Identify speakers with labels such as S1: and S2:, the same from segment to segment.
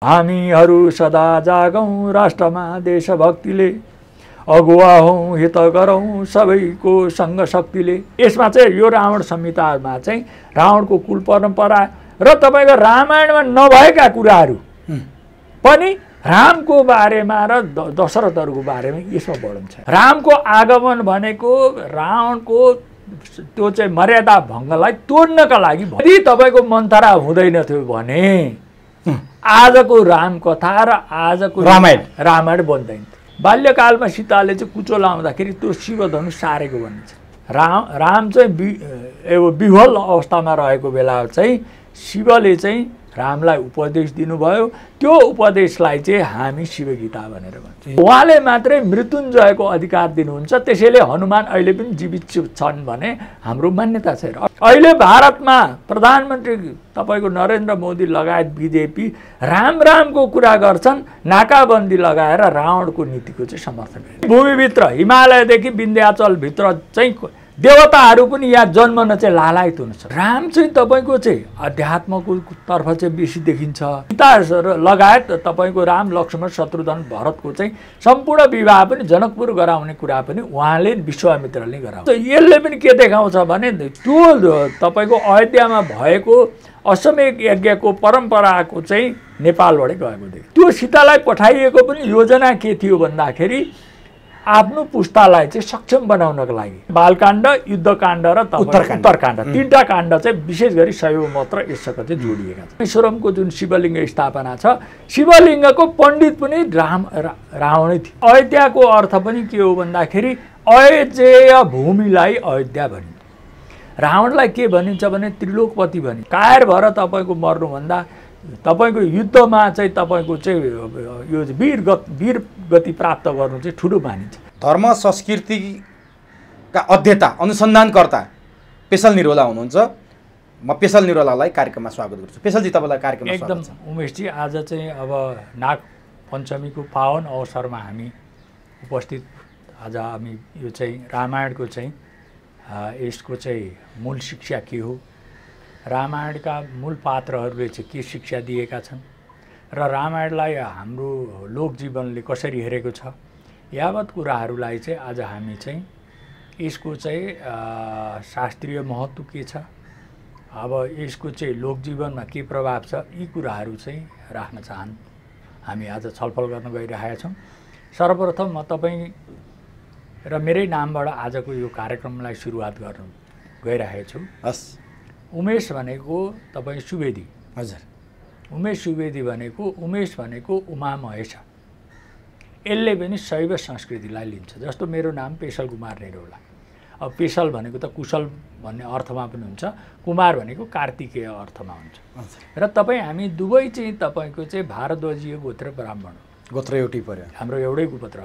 S1: हामीहरू सदा जागौँ राष्ट्रमा देशभक्तिले, अगुवा हौँ हित गरौँ सबैको सङ्ग शक्तिले। यसमा चाहिँ यो रावण संहितामा चाहिँ रावणको कुल परम्परा र तपाईँको रामायणमा नभएका कुराहरू पनि रामको बारेमा र दशरथहरूको बारेमा यसमा वर्णन छ। रामको आगमन भनेको रावणको त्यो चाहिँ मर्यादा भङ्गलाई तोड्नका लागि। यदि तपाईँको मन्थरा हुँदैन थियो भने आजको रामकथा र आजको रामायण बन्दैन। बाल्यकालमा सीताले चाहिँ कुचो लाउँदाखेरि त्यो शिवधनु सारेको भनिन्छ। राम चाहिँ विह्वल अवस्थामा रहेको बेला चाहिँ शिवले चाहिँ रामलाई उपदेश दिनुभयो। त्यो उपदेशलाई चाहिँ हामी शिवगीता भनेर भन्छौँ। उहाँले मात्रै मृत्युञ्जयको अधिकार दिनुहुन्छ। त्यसैले हनुमान अहिले पनि जीवित छन् भने हाम्रो मान्यता छैन। अहिले भारतमा प्रधानमन्त्री तपाईँको नरेन्द्र मोदी लगायत बिजेपी रामको कुरा गर्छन्, नाकाबन्दी लगाएर रावणको नीतिको चाहिँ समर्थन गर्छन्। भूमिभित्र हिमालयदेखि विन्ध्याचलभित्र चाहिँ देवताहरू पनि यहाँ जन्मन चाहिँ लालायत हुनुहुन्छ। राम चाहिँ तपाईँको चाहिँ अध्यात्मको तर्फ चाहिँ बेसी देखिन्छ। सीता लगायत तपाईँको राम लक्ष्मण शत्रुघ्न भरतको चाहिँ सम्पूर्ण विवाह पनि जनकपुर गराउने कुरा पनि उहाँले विश्वामित्रले गराउँछ। यसले पनि के देखाउँछ भने त्यो तपाईँको अयोध्यामा भएको अश्वमेध यज्ञको परम्पराको चाहिँ नेपालबाटै गएको देख्छ। त्यो सीतालाई पठाइएको पनि योजना के थियो भन्दाखेरि आफ्नो पुस्तालाई चाहिँ सक्षम बनाउनको लागि बालकाण्ड, युद्धकाण्ड र उत्तरकाण्ड तीनटा काण्ड चाहिँ विशेष गरी शैव मात्र यससँग चाहिँ जोडिएका छन्। रामेश्वरमको जुन शिवलिङ्ग स्थापना छ, शिवलिङ्गको पण्डित पनि रावणै थियो। अयोध्याको अर्थ पनि के हो भन्दाखेरि अयोध्येय भूमिलाई अयोध्या भनिन्छ। रावणलाई के भनिन्छ भने त्रिलोकपति भनिन्छ। कायर भएर तपाईँको मर्नुभन्दा तपाईँको युद्धमा चाहिँ तपाईँको चाहिँ यो वीर गति प्राप्त गर्नु चाहिँ ठुलो मानिन्छ।
S2: धर्म संस्कृतिका अध्येता अनुसन्धानकर्ता पेशल निरोला हुनुहुन्छ। म पेशल निरोलालाई कार्यक्रममा स्वागत गर्छु। पेशलजी तपाईँलाई कार्यक्रममा
S1: एकदम उमेशजी, आज चाहिँ अब नाग पञ्चमीको पावन अवसरमा हामी उपस्थित। आज हामी यो चाहिँ रामायणको चाहिँ यसको चाहिँ मूल शिक्षा के हो, रामायणका मूल पात्रहरूले चाहिँ के शिक्षा दिएका छन् र रामायणलाई हाम्रो लोकजीवनले कसरी हेरेको छ, यावत कुराहरूलाई चाहिँ आज हामी चाहिँ यसको चाहिँ शास्त्रीय महत्त्व के छ, अब यसको चाहिँ लोकजीवनमा के प्रभाव छ, यी कुराहरू चाहिँ राख्न हामी आज छलफल गर्न गइरहेका छौँ। सर्वप्रथम म तपाईँ र मेरै नामबाट आजको यो कार्यक्रमलाई सुरुवात गर्न गइरहेको छु।
S2: हस्।
S1: उमेश भनेको तपाईँ सुवेदी।
S2: हजुर।
S1: उमेश सुवेदी भनेको उमा महेश। यसले पनि शैव संस्कृतिलाई लिन्छ। जस्तो मेरो नाम पेशल कुमार निरौला। अब पेशल भनेको त कुशल भन्ने अर्थमा पनि हुन्छ, कुमार भनेको कार्तिकेय अर्थमा हुन्छ। र तपाईँ हामी दुवै चाहिँ तपाईँको चाहिँ भारद्वाजीय गोत्र ब्राह्मण,
S2: गोत्र एउटै पर्यो, हाम्रो
S1: एउटै गोत्र।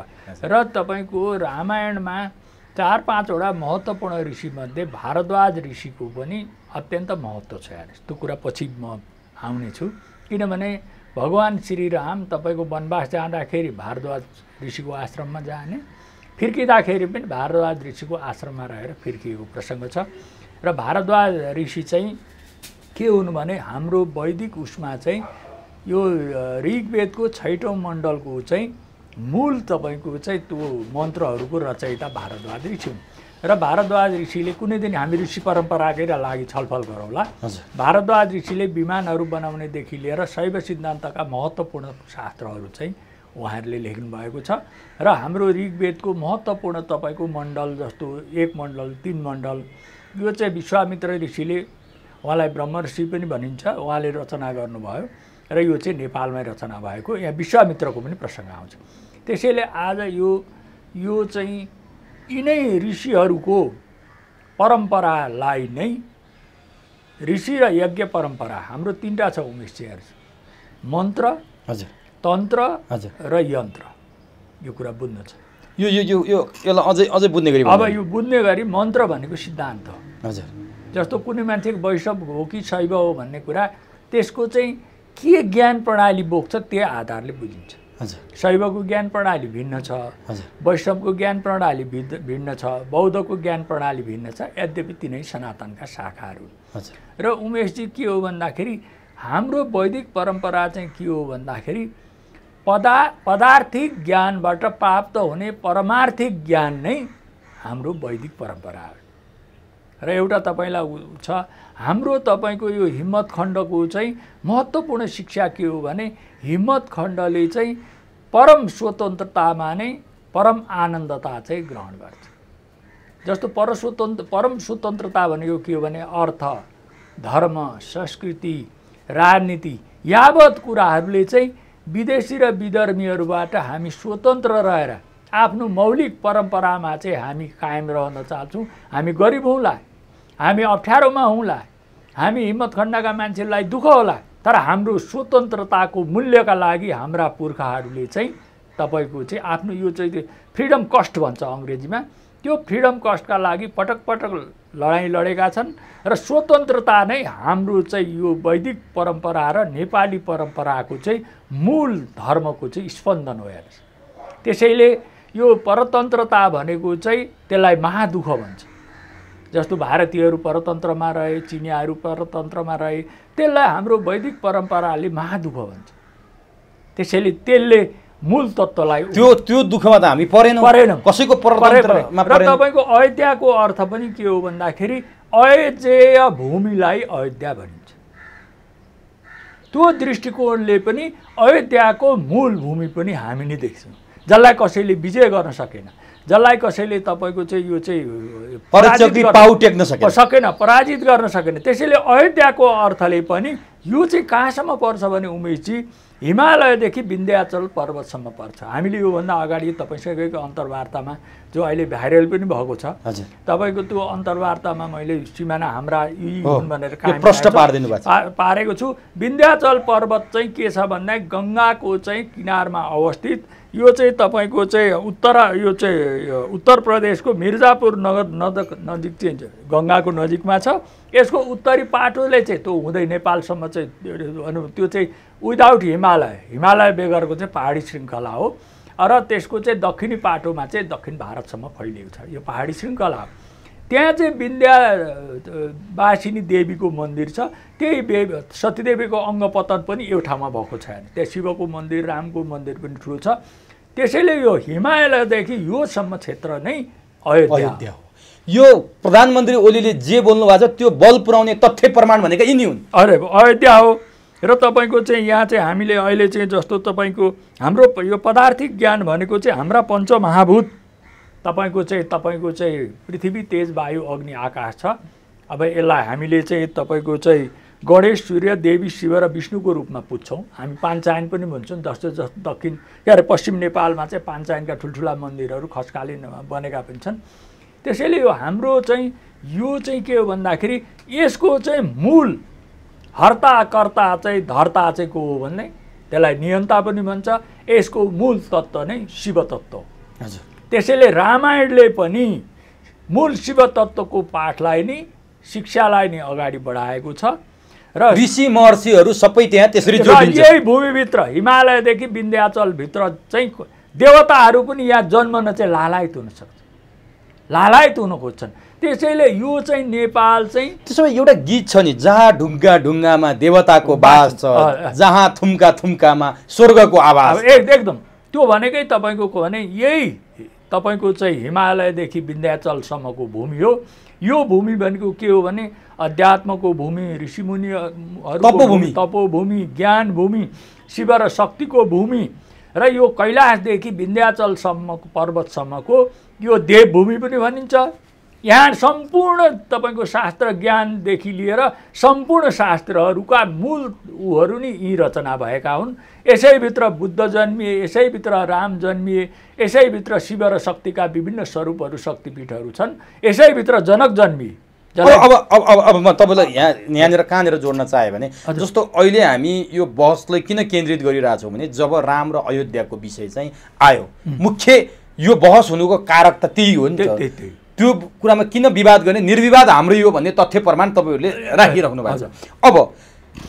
S1: र तपाईँको रामायणमा 4-5वटा महत्त्वपूर्ण ऋषिमध्ये भारद्वाज ऋषिको पनि अत्यन्त महत्त्व छ। त्यो कुरा पछि म आउने छु। किनभने भगवान् श्रीराम तपाईँको वनवास जाँदाखेरि भारद्वाज ऋषिको आश्रममा जाने, फिर्किँदाखेरि पनि भारद्वाज ऋषिको आश्रममा रहेर फिर्किएको प्रसङ्ग छ। र भारद्वाज ऋषि चाहिँ के हुनु भने हाम्रो वैदिक उसमा चाहिँ यो ऋग्वेदको 6औँ मण्डलको चाहिँ मूल तपाईँको चाहिँ त्यो मन्त्रहरूको रचयिता भारद्वाज ऋषि हुन्। र भारद्वाज ऋषिले कुनै दिन हामी ऋषि परम्पराकै लागि छलफल गरौँला। भारद्वाज ऋषिले विमानहरू बनाउनेदेखि लिएर शैव सिद्धान्तका महत्त्वपूर्ण शास्त्रहरू चाहिँ उहाँहरूले लेख्नु भएको छ। र हाम्रो ऋग्वेदको महत्त्वपूर्ण तपाईँको मण्डल जस्तो 1 मण्डल 3 मण्डल यो चाहिँ विश्वामित्र ऋषिले, उहाँलाई ब्रह्म ऋषि पनि भनिन्छ, उहाँले रचना गर्नुभयो र यो चाहिँ नेपालमै रचना भएको। यहाँ विश्वामित्रको पनि प्रसङ्ग आउँछ। त्यसैले आज यो चाहिँ यिनै ऋषिहरूको परम्परालाई नै ऋषि र यज्ञ परम्परा हाम्रो 3टा छ उमेशजीहरू, मन्त्र,
S2: हजुर,
S1: तन्त्र,
S2: हजुर
S1: र यन्त्र। यो कुरा बुझ्नु छ।
S2: यसलाई अझै बुझ्ने गरी
S1: अब यो बुझ्ने गरी मन्त्र भनेको सिद्धान्त हो।
S2: हजुर।
S1: जस्तो कुनै मान्छे वैष्णव हो कि शैव हो भन्ने कुरा त्यसको चाहिँ के ज्ञान प्रणाली बोक्छ त्यो आधारले बुझिन्छ। शैवको ज्ञान प्रणाली भिन्न छ, वैष्णवको ज्ञान प्रणाली भिन्न छ, बौद्धको ज्ञान प्रणाली भिन्न छ। यद्यपि तिनै सनातनका शाखाहरू। र उमेशजी के हो भन्दाखेरि हाम्रो वैदिक परम्परा चाहिँ के हो भन्दाखेरि पदार्थिक ज्ञानबाट प्राप्त हुने परमार्थिक ज्ञान नै हाम्रो वैदिक परम्परा हो। र एउटा तपाईँलाई छ, हाम्रो तपाईँको यो हिम्मत खण्डको चाहिँ महत्त्वपूर्ण शिक्षा के हो भने हिम्मत खण्डले चाहिँ परम स्वतन्त्रतामा नै परम आनन्दता चाहिँ ग्रहण गर्छ। जस्तो परम स्वतन्त्रता भनेको के हो भने अर्थ, धर्म, संस्कृति, राजनीति यावत कुराहरूले चाहिँ विदेशी र विधर्मीहरूबाट हामी स्वतन्त्र रहेर आफ्नो मौलिक परम्परामा चाहिँ हामी कायम रहन चाहन्छौँ। हामी गरिब हौँला, हामी अप्ठ्यारोमा हौँला, हामी हिम्मत खण्डका मान्छेलाई दुःख होला, तर हाम्रो स्वतन्त्रताको मूल्यका लागि हाम्रा पुर्खाहरूले चाहिँ तपाईँको चाहिँ आफ्नो यो चाहिँ फ्रिडम कस्ट भन्छ अङ्ग्रेजीमा, त्यो फ्रिडम कस्टका लागि पटक पटक लडाइँ लडेका छन्। र स्वतन्त्रता नै हाम्रो चाहिँ यो वैदिक परम्परा र नेपाली परम्पराको चाहिँ मूल धर्मको चाहिँ स्पन्दन हो हेर्नुहोस्। त्यसैले यो परतन्त्रता भनेको चाहिँ त्यसलाई महादुःख भन्छ। जस्तो भारतीयहरू परतन्त्रमा रहे, चिनियाहरू परतन्त्रमा रहे, त्यसलाई हाम्रो वैदिक परम्पराले महादुःख भन्छ। त्यसैले त्यसले मूल तत्त्वलाई
S2: त्यो दुःखमा त हामी परेनौँ, कसैको परतन्त्रमा
S1: र तपाईँको अयोध्याको अर्थ पनि के हो भन्दाखेरि अयोध्येय भूमिलाई अयोध्या भनिन्छ। त्यो दृष्टिकोणले पनि अयोध्याको मूल भूमि पनि हामी नै देख्छौँ, जसलाई कसैले विजय गर्न सकेन, जसलाई कसैले तपाईँको चाहिँ यो चाहिँ पराजित गर्न सकेन। त्यसैले अयोध्याको अर्थले पनि यो चाहिँ कहाँसम्म पर्छ भने उमेशजी हिमालयदेखि विन्ध्याचल पर्वतसम्म पर्छ। हामीले योभन्दा अगाडि तपाईँसँगैको अन्तर्वार्तामा जो अहिले भाइरल पनि भएको छ, तपाईँको त्यो अन्तर्वार्तामा मैले सिमाना हाम्रा यी हुन् भनेर पारेको छु। विन्ध्याचल पर्वत चाहिँ के छ भन्दा गङ्गाको चाहिँ किनारमा अवस्थित, यो चाहिँ तपाईँको चाहिँ उत्तर प्रदेशको मिर्जापुर नजिक चाहिँ गङ्गाको नजिकमा छ। यसको उत्तरी पाटोले चाहिँ त्यो हुँदै नेपालसम्म चाहिँ त्यो चाहिँ विदाउट हिमालय बेगरको चाहिँ पहाडी श्रृङ्खला हो। र त्यसको चाहिँ दक्षिणी पाटोमा चाहिँ दक्षिण भारतसम्म फैलिएको छ यो पहाडी श्रृङ्खला हो। त्यहाँ चाहिँ विन्ध्यावासिनी देवीको मन्दिर छ। त्यही सतीदेवीको अङ्गपतन पनि यो ठाउँमा भएको छैन। त्यहाँ शिवको मन्दिर, रामको मन्दिर पनि ठुलो छ। त्यसैले यो हिमालयदेखि योसम्म क्षेत्र नै अयोध्या हो।
S2: यो प्रधानमन्त्री ओलीले जे बोल्नु भएको छ त्यो बल पुर्याउने तथ्य प्रमाण भनेका यिनी हुन्।
S1: अरे अयोध्या हो। र तपाईँको चाहिँ यहाँ चाहिँ हामीले अहिले चाहिँ जस्तो तपाईँको हाम्रो यो पदार्थिक ज्ञान भनेको चाहिँ हाम्रा पञ्चमहाभूत तपाईँको चाहिँ पृथ्वी, तेज, वायु, अग्नि, आकाश छ। अब यसलाई हामीले चाहिँ तपाईँको चाहिँ गणेश, सूर्य, देवी, शिव र विष्णुको रूपमा पुज्छौँ। हामी पाञ्चायन पनि भन्छौँ। जस्तो दक्षिण के अरे पश्चिम नेपालमा चाहिँ पाञ्चायनका ठुल्ठुला मन्दिरहरू खस्कालीन बनेका पनि छन्। त्यसैले यो हाम्रो चाहिँ यो चाहिँ के हो भन्दाखेरि यसको चाहिँ मूल हर्ता कर्ता चाहिँ धर्ता चाहिँ को हो भन्ने त्यसलाई नियन्ता पनि भन्छ। यसको मूल तत्त्व नै शिव तत्त्व हो।
S2: हजुर।
S1: त्यसैले रामायणले पनि मूल शिव तत्त्वको पाठलाई नै शिक्षालाई नै अगाडि बढाएको छ। र
S2: ऋषि महर्षिहरू सबै त्यहाँ त्यसरी जोडिन्छ।
S1: यही भूमिभित्र हिमालयदेखि विन्ध्याचलभित्र चाहिँ देवताहरू पनि यहाँ जन्मन चाहिँ लालायत हुन सक्छ, लालायत हुन खोज्छन्। त्यसैले यो चाहिँ नेपाल चाहिँ
S2: त्यसो भए एउटा गीत छ नि, जहाँ ढुङ्गा ढुङ्गामा देवताको बास छ, जहाँ थुम्का थुम्कामा स्वर्गको आवाज।
S1: एकदम त्यो भनेकै तपाईँको भने यही तपाईँको चाहिँ हिमालयदेखि विन्ध्याचलसम्मको भूमि हो। यो भूमि भनेको के हो भने अध्यात्मको भूमि, ऋषिमुनिहरू तपोभूमि, ज्ञान भूमि, शिव र शक्तिको भूमि। र यो कैलाशदेखि विन्ध्याचलसम्मको पर्वतसम्मको यो देवभूमि पनि भनिन्छ। यहाँ सम्पूर्ण तपाईँको शास्त्र ज्ञानदेखि लिएर सम्पूर्ण शास्त्रहरूका मूल उहरू नै यी रचना भएका हुन्। यसैभित्र बुद्ध जन्मिए, यसैभित्र राम जन्मिए, यसैभित्र शिव र शक्तिका विभिन्न स्वरूपहरू, शक्तिपीठहरू छन्। यसैभित्र जनक जन्मिए।
S2: अब म तपाईँलाई यहाँनिर कहाँनिर जोड्न चाहेँ भने जस्तो अहिले हामी यो बहसलाई किन केन्द्रित गरिरहेछौँ भने जब राम र अयोध्याको विषय चाहिँ आयो, मुख्य यो बहस हुनुको कारक त त्यही हो नि त। त्यो कुरामा किन विवाद गर्ने, निर्विवाद हाम्रो यो भन्ने तथ्य प्रमाण तपाईँहरूले राखिराख्नु भएको छ। अब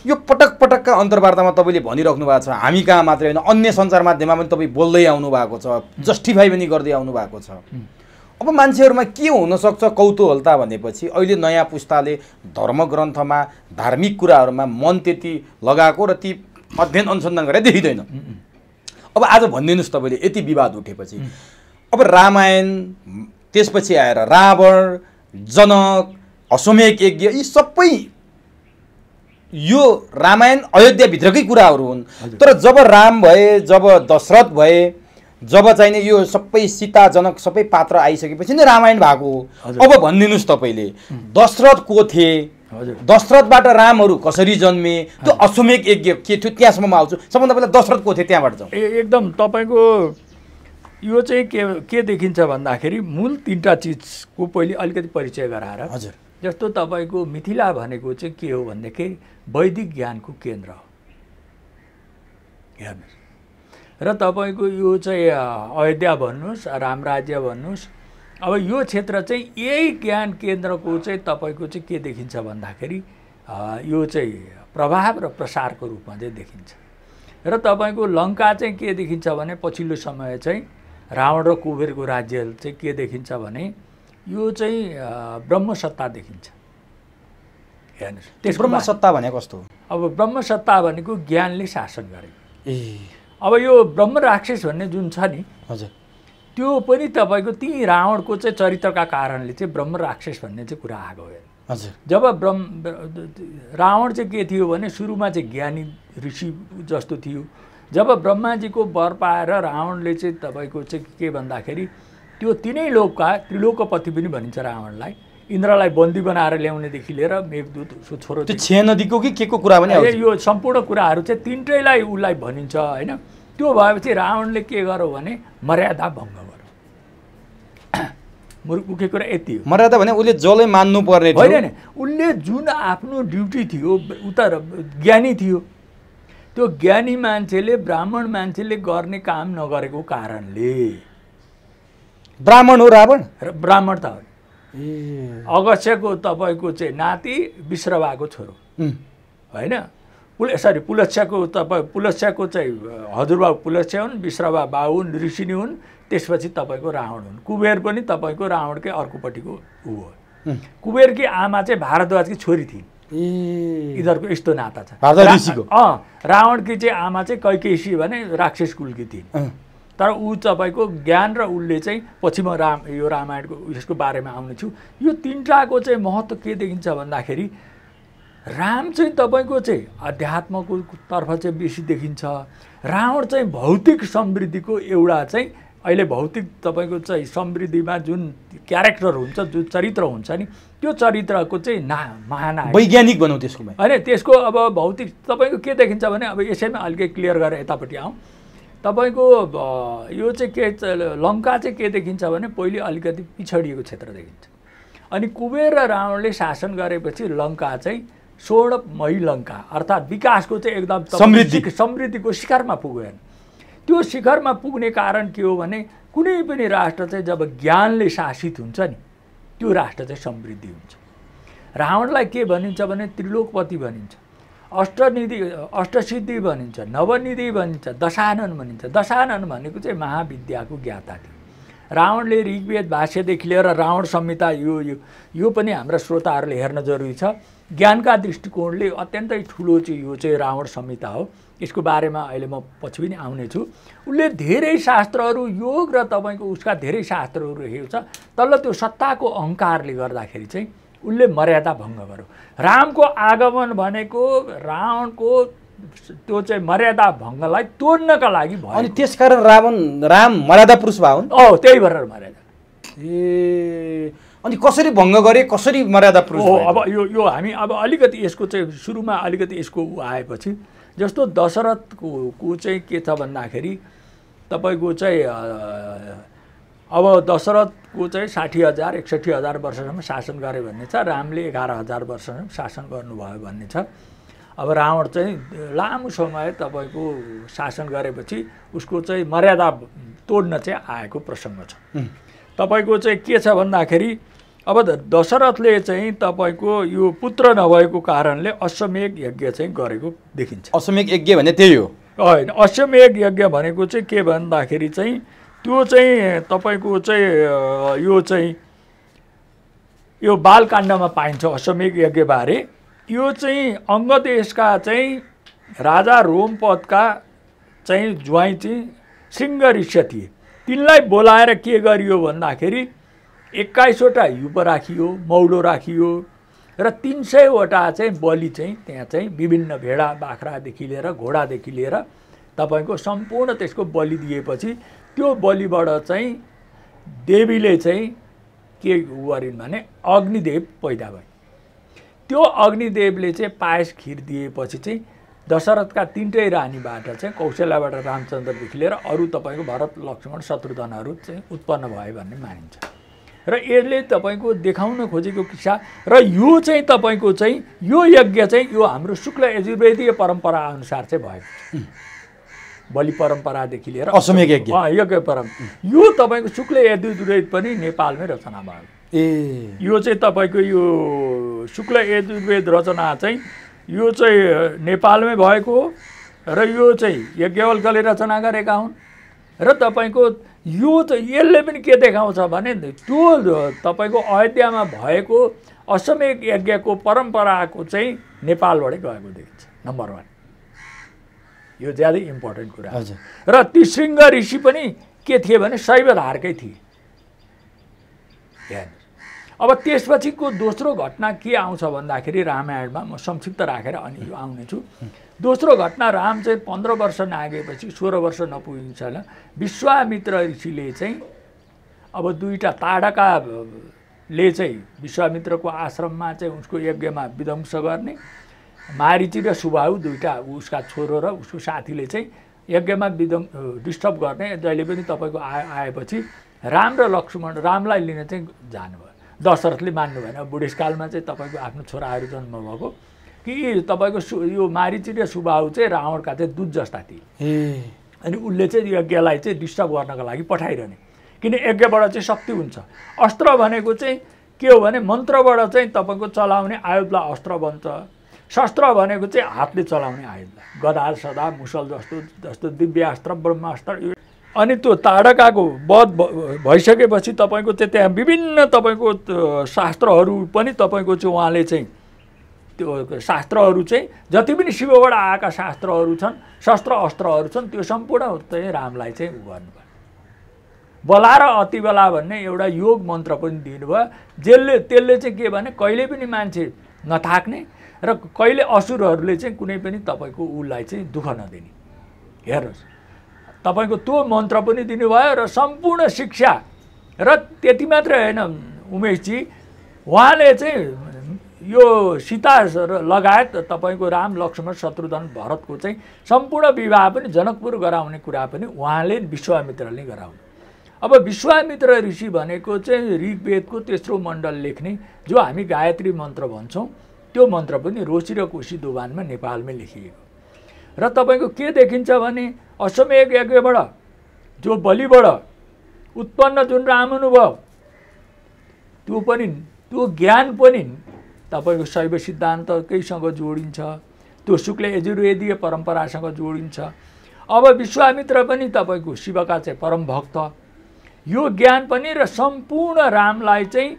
S2: यो पटक पटकका अन्तर्वार्तामा तपाईँले भनिराख्नु भएको छ, हामी कहाँ मात्रै होइन अन्य सञ्चार माध्यममा पनि तपाईँ बोल्दै आउनु भएको छ, जस्टिफाई पनि गर्दै आउनु भएको छ। अब मान्छेहरूमा के हुनसक्छ कौतूहलता भनेपछि अहिले नयाँ पुस्ताले धर्मग्रन्थमा धार्मिक कुराहरूमा मन त्यति लगाएको र ती अध्ययन अनुसन्धान गरेर देखिँदैन। अब आज भनिदिनुहोस् तपाईँले यति विवाद उठेपछि अब रामायण त्यसपछि आएर रावण जनक अश्वमेध यज्ञ यी सबै यो रामायण अयोध्याभित्रकै कुराहरू हुन्। तर जब राम भए जब दशरथ भए जब चाहिने यो सबै सीता जनक सबै पात्र आइसकेपछि नै रामायण भएको हो। अब भनिदिनुहोस् तपाईँले दशरथ को थिए, दशरथबाट रामहरू कसरी जन्मे, त्यो अश्वमेध यज्ञ के थियो त्यहाँसम्म आउँछु। सबभन्दा पहिला दशरथ को थिए त्यहाँबाट जाउँ।
S1: एकदम तपाईँको यो चाहिँ के देखिन्छ भन्दाखेरि मूल 3टा चिजको पहिले अलिकति परिचय गराएर।
S2: हजुर।
S1: जस्तो तपाईँको मिथिला भनेको चाहिँ के हो भनेदेखि वैदिक ज्ञानको केन्द्र हो। हेर्नुहोस् र तपाईँको यो चाहिँ अयोध्या भन्नुहोस् राम राज्य भन्नुहोस्, अब यो क्षेत्र चाहिँ यही ज्ञान केन्द्रको चाहिँ तपाईँको चाहिँ के देखिन्छ भन्दाखेरि यो चाहिँ प्रभाव र प्रसारको रूपमा चाहिँ देखिन्छ। र तपाईँको लङ्का चाहिँ के देखिन्छ भने पछिल्लो समय चाहिँ रावण र कुबेरको राज्य चाहिँ के देखिन्छ भने यो चाहिँ ब्रह्मसत्ता देखिन्छ। हेर्नुहोस्
S2: त्यस ब्रह्मसत्ता भनेको कस्तो?
S1: अब ब्रह्मसत्ता भनेको ज्ञानले शासन गरेको। अब यो ब्रह्म राक्षस भन्ने जुन छ नि,
S2: हजुर,
S1: त्यो पनि तपाईँको ती रावणको चाहिँ चरित्रका कारणले चाहिँ ब्रह्म राक्षस भन्ने चाहिँ कुरा आएको हो।
S2: हजुर।
S1: जब रावण चाहिँ के थियो भने सुरुमा चाहिँ ज्ञानी ऋषि जस्तो थियो। जब ब्रह्माजीको वर पाएर रावणले चाहिँ तपाईँको चाहिँ के भन्दाखेरि त्यो तिनै लोकका त्रिलोकपति पनि भनिन्छ रावणलाई, इन्द्रलाई बन्दी बनाएर ल्याउनेदेखि लिएर मेघदूत उसको छोरो
S2: त्यो 6 नदीको कि के को कुरा पनि आउँछ।
S1: यो सम्पूर्ण कुराहरू चाहिँ तिनटैलाई उसलाई भनिन्छ होइन। त्यो भएपछि रावणले के गर्यो भने मर्यादा भङ्ग गर्यो। मुख्य कुरा यति हो।
S2: मर्यादा भने उसले जसले मान्नु पर्ने थियो
S1: होइन, उसले जुन आफ्नो ड्युटी थियो उता ज्ञानी थियो, त्यो ज्ञानी मान्छेले ब्राह्मण मान्छेले गर्ने काम नगरेको कारणले
S2: ब्राह्मण हो रावण।
S1: ब्राह्मण त हो अगस्त्यको तपाईँको चाहिँ नाति विश्रवाको छोरो होइन। पुलस्यको पुलस्यको चाहिँ हजुरबाउ पुलस्य हुन्, विश्रवा बाबु हुन्, ऋषिनी हुन्, त्यसपछि तपाईँको रावण हुन्। कुबेर पनि तपाईँको रावणकै अर्कोपट्टिको ऊ हो। कुबेरकी आमा चाहिँ भारद्वाजकी छोरी थिइन्। यिनीहरूको यस्तो नाता छ। रावणकी चाहिँ आमा चाहिँ कैकेयी भने राक्षस कुलकी थिइन्। तर ऊ तपाईँको ज्ञान र उसले चाहिँ पछि म यो रामायणको यसको बारेमा आउने छु। यो 3टाको चाहिँ महत्त्व के देखिन्छ भन्दाखेरि राम चाहिँ तपाईँको चाहिँ अध्यात्मको तर्फ चाहिँ बेसी देखिन्छ। रावण चाहिँ भौतिक समृद्धिको एउटा चाहिँ अहिले भौतिक तपाईँको चाहिँ समृद्धिमा जुन क्यारेक्टर हुन्छ, जुन चरित्र हुन्छ नि, त्यो चरित्रको चाहिँ महानायक
S2: वैज्ञानिक भनौँ त्यसको
S1: होइन। त्यसको अब भौतिक तपाईँको के देखिन्छ भने अब यसैमा अलिकति क्लियर गरेर यतापट्टि आउँ। तपाईँको यो चाहिँ के लङ्का चाहिँ के देखिन्छ भने पहिले अलिकति पिछडिएको क्षेत्र देखिन्छ। अनि कुबेर र रावणले शासन गरेपछि लङ्का चाहिँ स्वर्णमयी लङ्का अर्थात् विकासको चाहिँ एकदम समृद्धिको शिखरमा पुग्यो। त्यो शिखरमा पुग्ने कारण के हो भने कुनै पनि राष्ट्र चाहिँ जब ज्ञानले शासित हुन्छ नि त्यो राष्ट्र चाहिँ समृद्धि हुन्छ। रावणलाई के भनिन्छ भने त्रिलोकपति भनिन्छ, अष्टसिद्धि भनिन्छ, नवनिधि भनिन्छ, दशानन भनिन्छ। दशानन भनेको चाहिँ महाविद्याको ज्ञाता थियो। रावणले ऋग्वेद भाष्यदेखि लिएर रावण संहिता यो पनि हाम्रा श्रोताहरूले हेर्न जरुरी छ। ज्ञानका दृष्टिकोणले अत्यन्तै ठुलो चाहिँ यो चाहिँ रावण संहिता हो। यसको बारेमा अहिले म पछि पनि आउने छु। उसले धेरै शास्त्रहरू योग र तपाईँको उसका धेरै शास्त्रहरू लेखेको छ। तल्लो त्यो सत्ताको अहङ्कारले गर्दाखेरि चाहिँ उसले मर्यादा भङ्ग गर्यो। रामको आगमन भनेको रावणको त्यो चाहिँ मर्यादा भङ्गलाई तोड्नका लागि भयो।
S2: अनि त्यसकारण राम मर्यादा पुरुष भयो।
S1: त्यही भएर मर्यादा।
S2: अनि कसरी भङ्ग गरे, कसरी मर्यादा पुरुष भयो?
S1: अब यो हामी अब अलिकति यसको चाहिँ सुरुमा अलिकति यसको आएपछि जस्तो दशरथको चाहिँ के छ भन्दाखेरि तपाईँको चाहिँ अब दशरथको चाहिँ 60,000 61,000 वर्षसम्म शासन गरे भन्ने छ। रामले 11,000 वर्षसम्म शासन गर्नुभयो भन्ने छ। अब रावण चाहिँ लामो समय तपाईँको शासन गरेपछि उसको चाहिँ मर्यादा तोड्न चाहिँ आएको प्रसङ्ग छ। तपाईँको चाहिँ के छ भन्दाखेरि अब दशरथले चाहिँ तपाईँको यो पुत्र नभएको कारणले अश्वमेध यज्ञ चाहिँ गरेको देखिन्छ।
S2: अश्वमेध यज्ञ भने त्यही हो
S1: होइन। अश्वमेध यज्ञ भनेको चाहिँ के भन्दाखेरि चाहिँ त्यो चाहिँ तपाईँको चाहिँ यो बालकाण्डमा पाइन्छ अश्वमेध यज्ञबारे। यो चाहिँ अङ्गदेशका चाहिँ राजा रोमपदका चाहिँ ज्वाइँ चाहिँ सिंह ऋष्य थिए। तिनलाई बोलाएर के गरियो भन्दाखेरि 21वटा युप राखियो, मौलो राखियो र 300वटा चाहिँ बलि चाहिँ त्यहाँ चाहिँ विभिन्न भेडा बाख्रादेखि लिएर घोडादेखि लिएर तपाईँको सम्पूर्ण त्यसको बलि दिएपछि त्यो बलिबाट चाहिँ देवीले चाहिँ के गरिन् भने अग्निदेव पैदा भए। त्यो अग्निदेवले चाहिँ पायस खिर दिएपछि चाहिँ दशरथका 3टै रानीबाट चाहिँ कौशल्याबाट रामचन्द्रदेखि लिएर अरू तपाईँको भरत लक्ष्मण शत्रुघ्नहरू चाहिँ उत्पन्न भए भन्ने मानिन्छ। र यसले तपाईँको देखाउन खोजेको किस्सा र यो चाहिँ तपाईँको चाहिँ यो यज्ञ चाहिँ यो हाम्रो शुक्ल यजुर्वेदीय परम्परा अनुसार चाहिँ भएको छ। बलि परम्परादेखि लिएर
S2: अश्वमेध यज्ञ
S1: यज्ञ परम्परा यो तपाईँको शुक्ल यजुर्वेद पनि नेपालमै रचना भयो। यो चाहिँ तपाईँको यो शुक्ल यजुर्वेद रचना चाहिँ यो चाहिँ नेपालमै भएको र यो चाहिँ यज्ञवल्कले रचना गरेका हुन्। र तपाईँको यो चाहिँ यसले पनि के देखाउँछ भने त्यो तपाईँको अयोध्यामा भएको अश्वमेध यज्ञको परम्पराको चाहिँ नेपालबाटै गएको देखिन्छ। नम्बर 1 यो ज्यादै इम्पोर्टेन्ट कुरा हो। र ती सिंह ऋषि पनि के थिए भने शैव धारकै थिए। अब त्यसपछिको दोस्रो घटना के आउँछ भन्दाखेरि रामायणमा म संक्षिप्त राखेर अनि यो आउनेछु। दोस्रो घटना राम चाहिँ 15 वर्ष नागेपछि 16 वर्ष नपुगिन्छ विश्वामित्र ऋषिले चाहिँ अब दुईटा ताडकाले चाहिँ विश्वामित्रको आश्रममा चाहिँ उसको यज्ञमा विध्वंस गर्ने, मारीची र सुबाहु दुईटा उसका छोरो र उसको साथीले चाहिँ यज्ञमा डिस्टर्ब गर्ने जहिले पनि तपाईँको आएपछि राम र लक्ष्मण रामलाई लिन चाहिँ जानुभयो। दशरथले मान्नु भएन। बुढेसकालमा चाहिँ तपाईँको आफ्नो छोराहरू जन्म भएको कि तपाईँको यो मारीची र सुबाहु चाहिँ रावणका चाहिँ दूत जस्ता थिए। अनि उसले चाहिँ यज्ञलाई चाहिँ डिस्टर्ब गर्नको लागि पठाइरहने, किन यज्ञबाट चाहिँ शक्ति हुन्छ। अस्त्र भनेको चाहिँ के हो भने मन्त्रबाट चाहिँ तपाईँको चलाउने आयुधलाई अस्त्र बन्छ। शस्त्र भनेको चाहिँ हातले चलाउने आयुधलाई, गदा सदा मुसल जस्तो दिव्यास्त्र ब्रह्मास्त्र। अनि त्यो ताडकाको वध भइसकेपछि तपाईँको चाहिँ त्यहाँ विभिन्न तपाईँको शास्त्रहरू पनि तपाईँको चाहिँ उहाँले चाहिँ त्यो शास्त्रहरू चाहिँ जति पनि शिवबाट आएका शास्त्रहरू छन्, शस्त्र अस्त्रहरू छन्, त्यो सम्पूर्ण चाहिँ रामलाई चाहिँ गर्नुभयो। बला र अतिबला भन्ने एउटा योग मन्त्र पनि दिनुभयो। त्यसले चाहिँ के भने कहिले पनि मान्छे नथाक्ने र कहिले असुरहरूले चाहिँ कुनै पनि तपाईँको उसलाई चाहिँ दुःख नदिने। हेर्नुहोस्, तपाईँको त्यो मन्त्र पनि दिनुभयो र सम्पूर्ण शिक्षा। र त्यति मात्रै होइन उमेशजी, उहाँले चाहिँ यो सीता लगायत तपाईँको राम लक्ष्मण शत्रुघ्न भरतको चाहिँ सम्पूर्ण विवाह पनि जनकपुर गराउने कुरा पनि उहाँले विश्वामित्रले गराउनु। अब विश्वामित्र ऋषि भनेको चाहिँ ऋग्वेदको तेस्रो मण्डल लेख्ने जो हामी गायत्री मन्त्र भन्छौँ, त्यो मन्त्र पनि रोशी र कोशी दोभानमा नेपालमै लेखिएको। र तपाईँको के देखिन्छ भने अश्वमेध यज्ञबाट जो बलिबाट उत्पन्न जुन राम अनुभव त्यो ज्ञान पनि तपाईँको शैव सिद्धान्तकैसँग जोडिन्छ, त्यो शुक्ल यजुर्वेदीय परम्परासँग जोडिन्छ। अब विश्वामित्र पनि तपाईँको शिवका चाहिँ परम भक्त, यो ज्ञान पनि र सम्पूर्ण रामलाई चाहिँ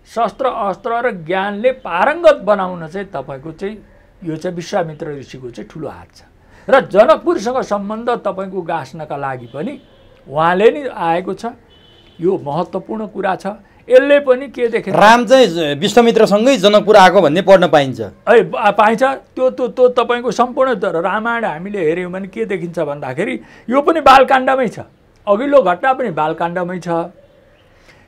S1: शस्त्र अस्त्र र ज्ञानले पारङ्गत बनाउन चाहिँ तपाईँको चाहिँ यो चाहिँ विश्वामित्र ऋषिको चाहिँ ठुलो हात छ। र जनकपुरसँग सम्बन्ध तपाईँको गाँस्नका लागि पनि उहाँले नै आएको छ। यो महत्त्वपूर्ण कुरा छ। यसले पनि के देखे
S2: राम चाहिँ विश्वामित्रसँगै जनकपुर आएको भन्ने पढ्न पाइन्छ।
S1: पाइन्छ। त्यो तपाईँको सम्पूर्ण रामायण हामीले हेऱ्यौँ भने के देखिन्छ भन्दाखेरि यो पनि बालकाण्डमै छ। अघिल्लो घटना पनि बालकाण्डमै छ,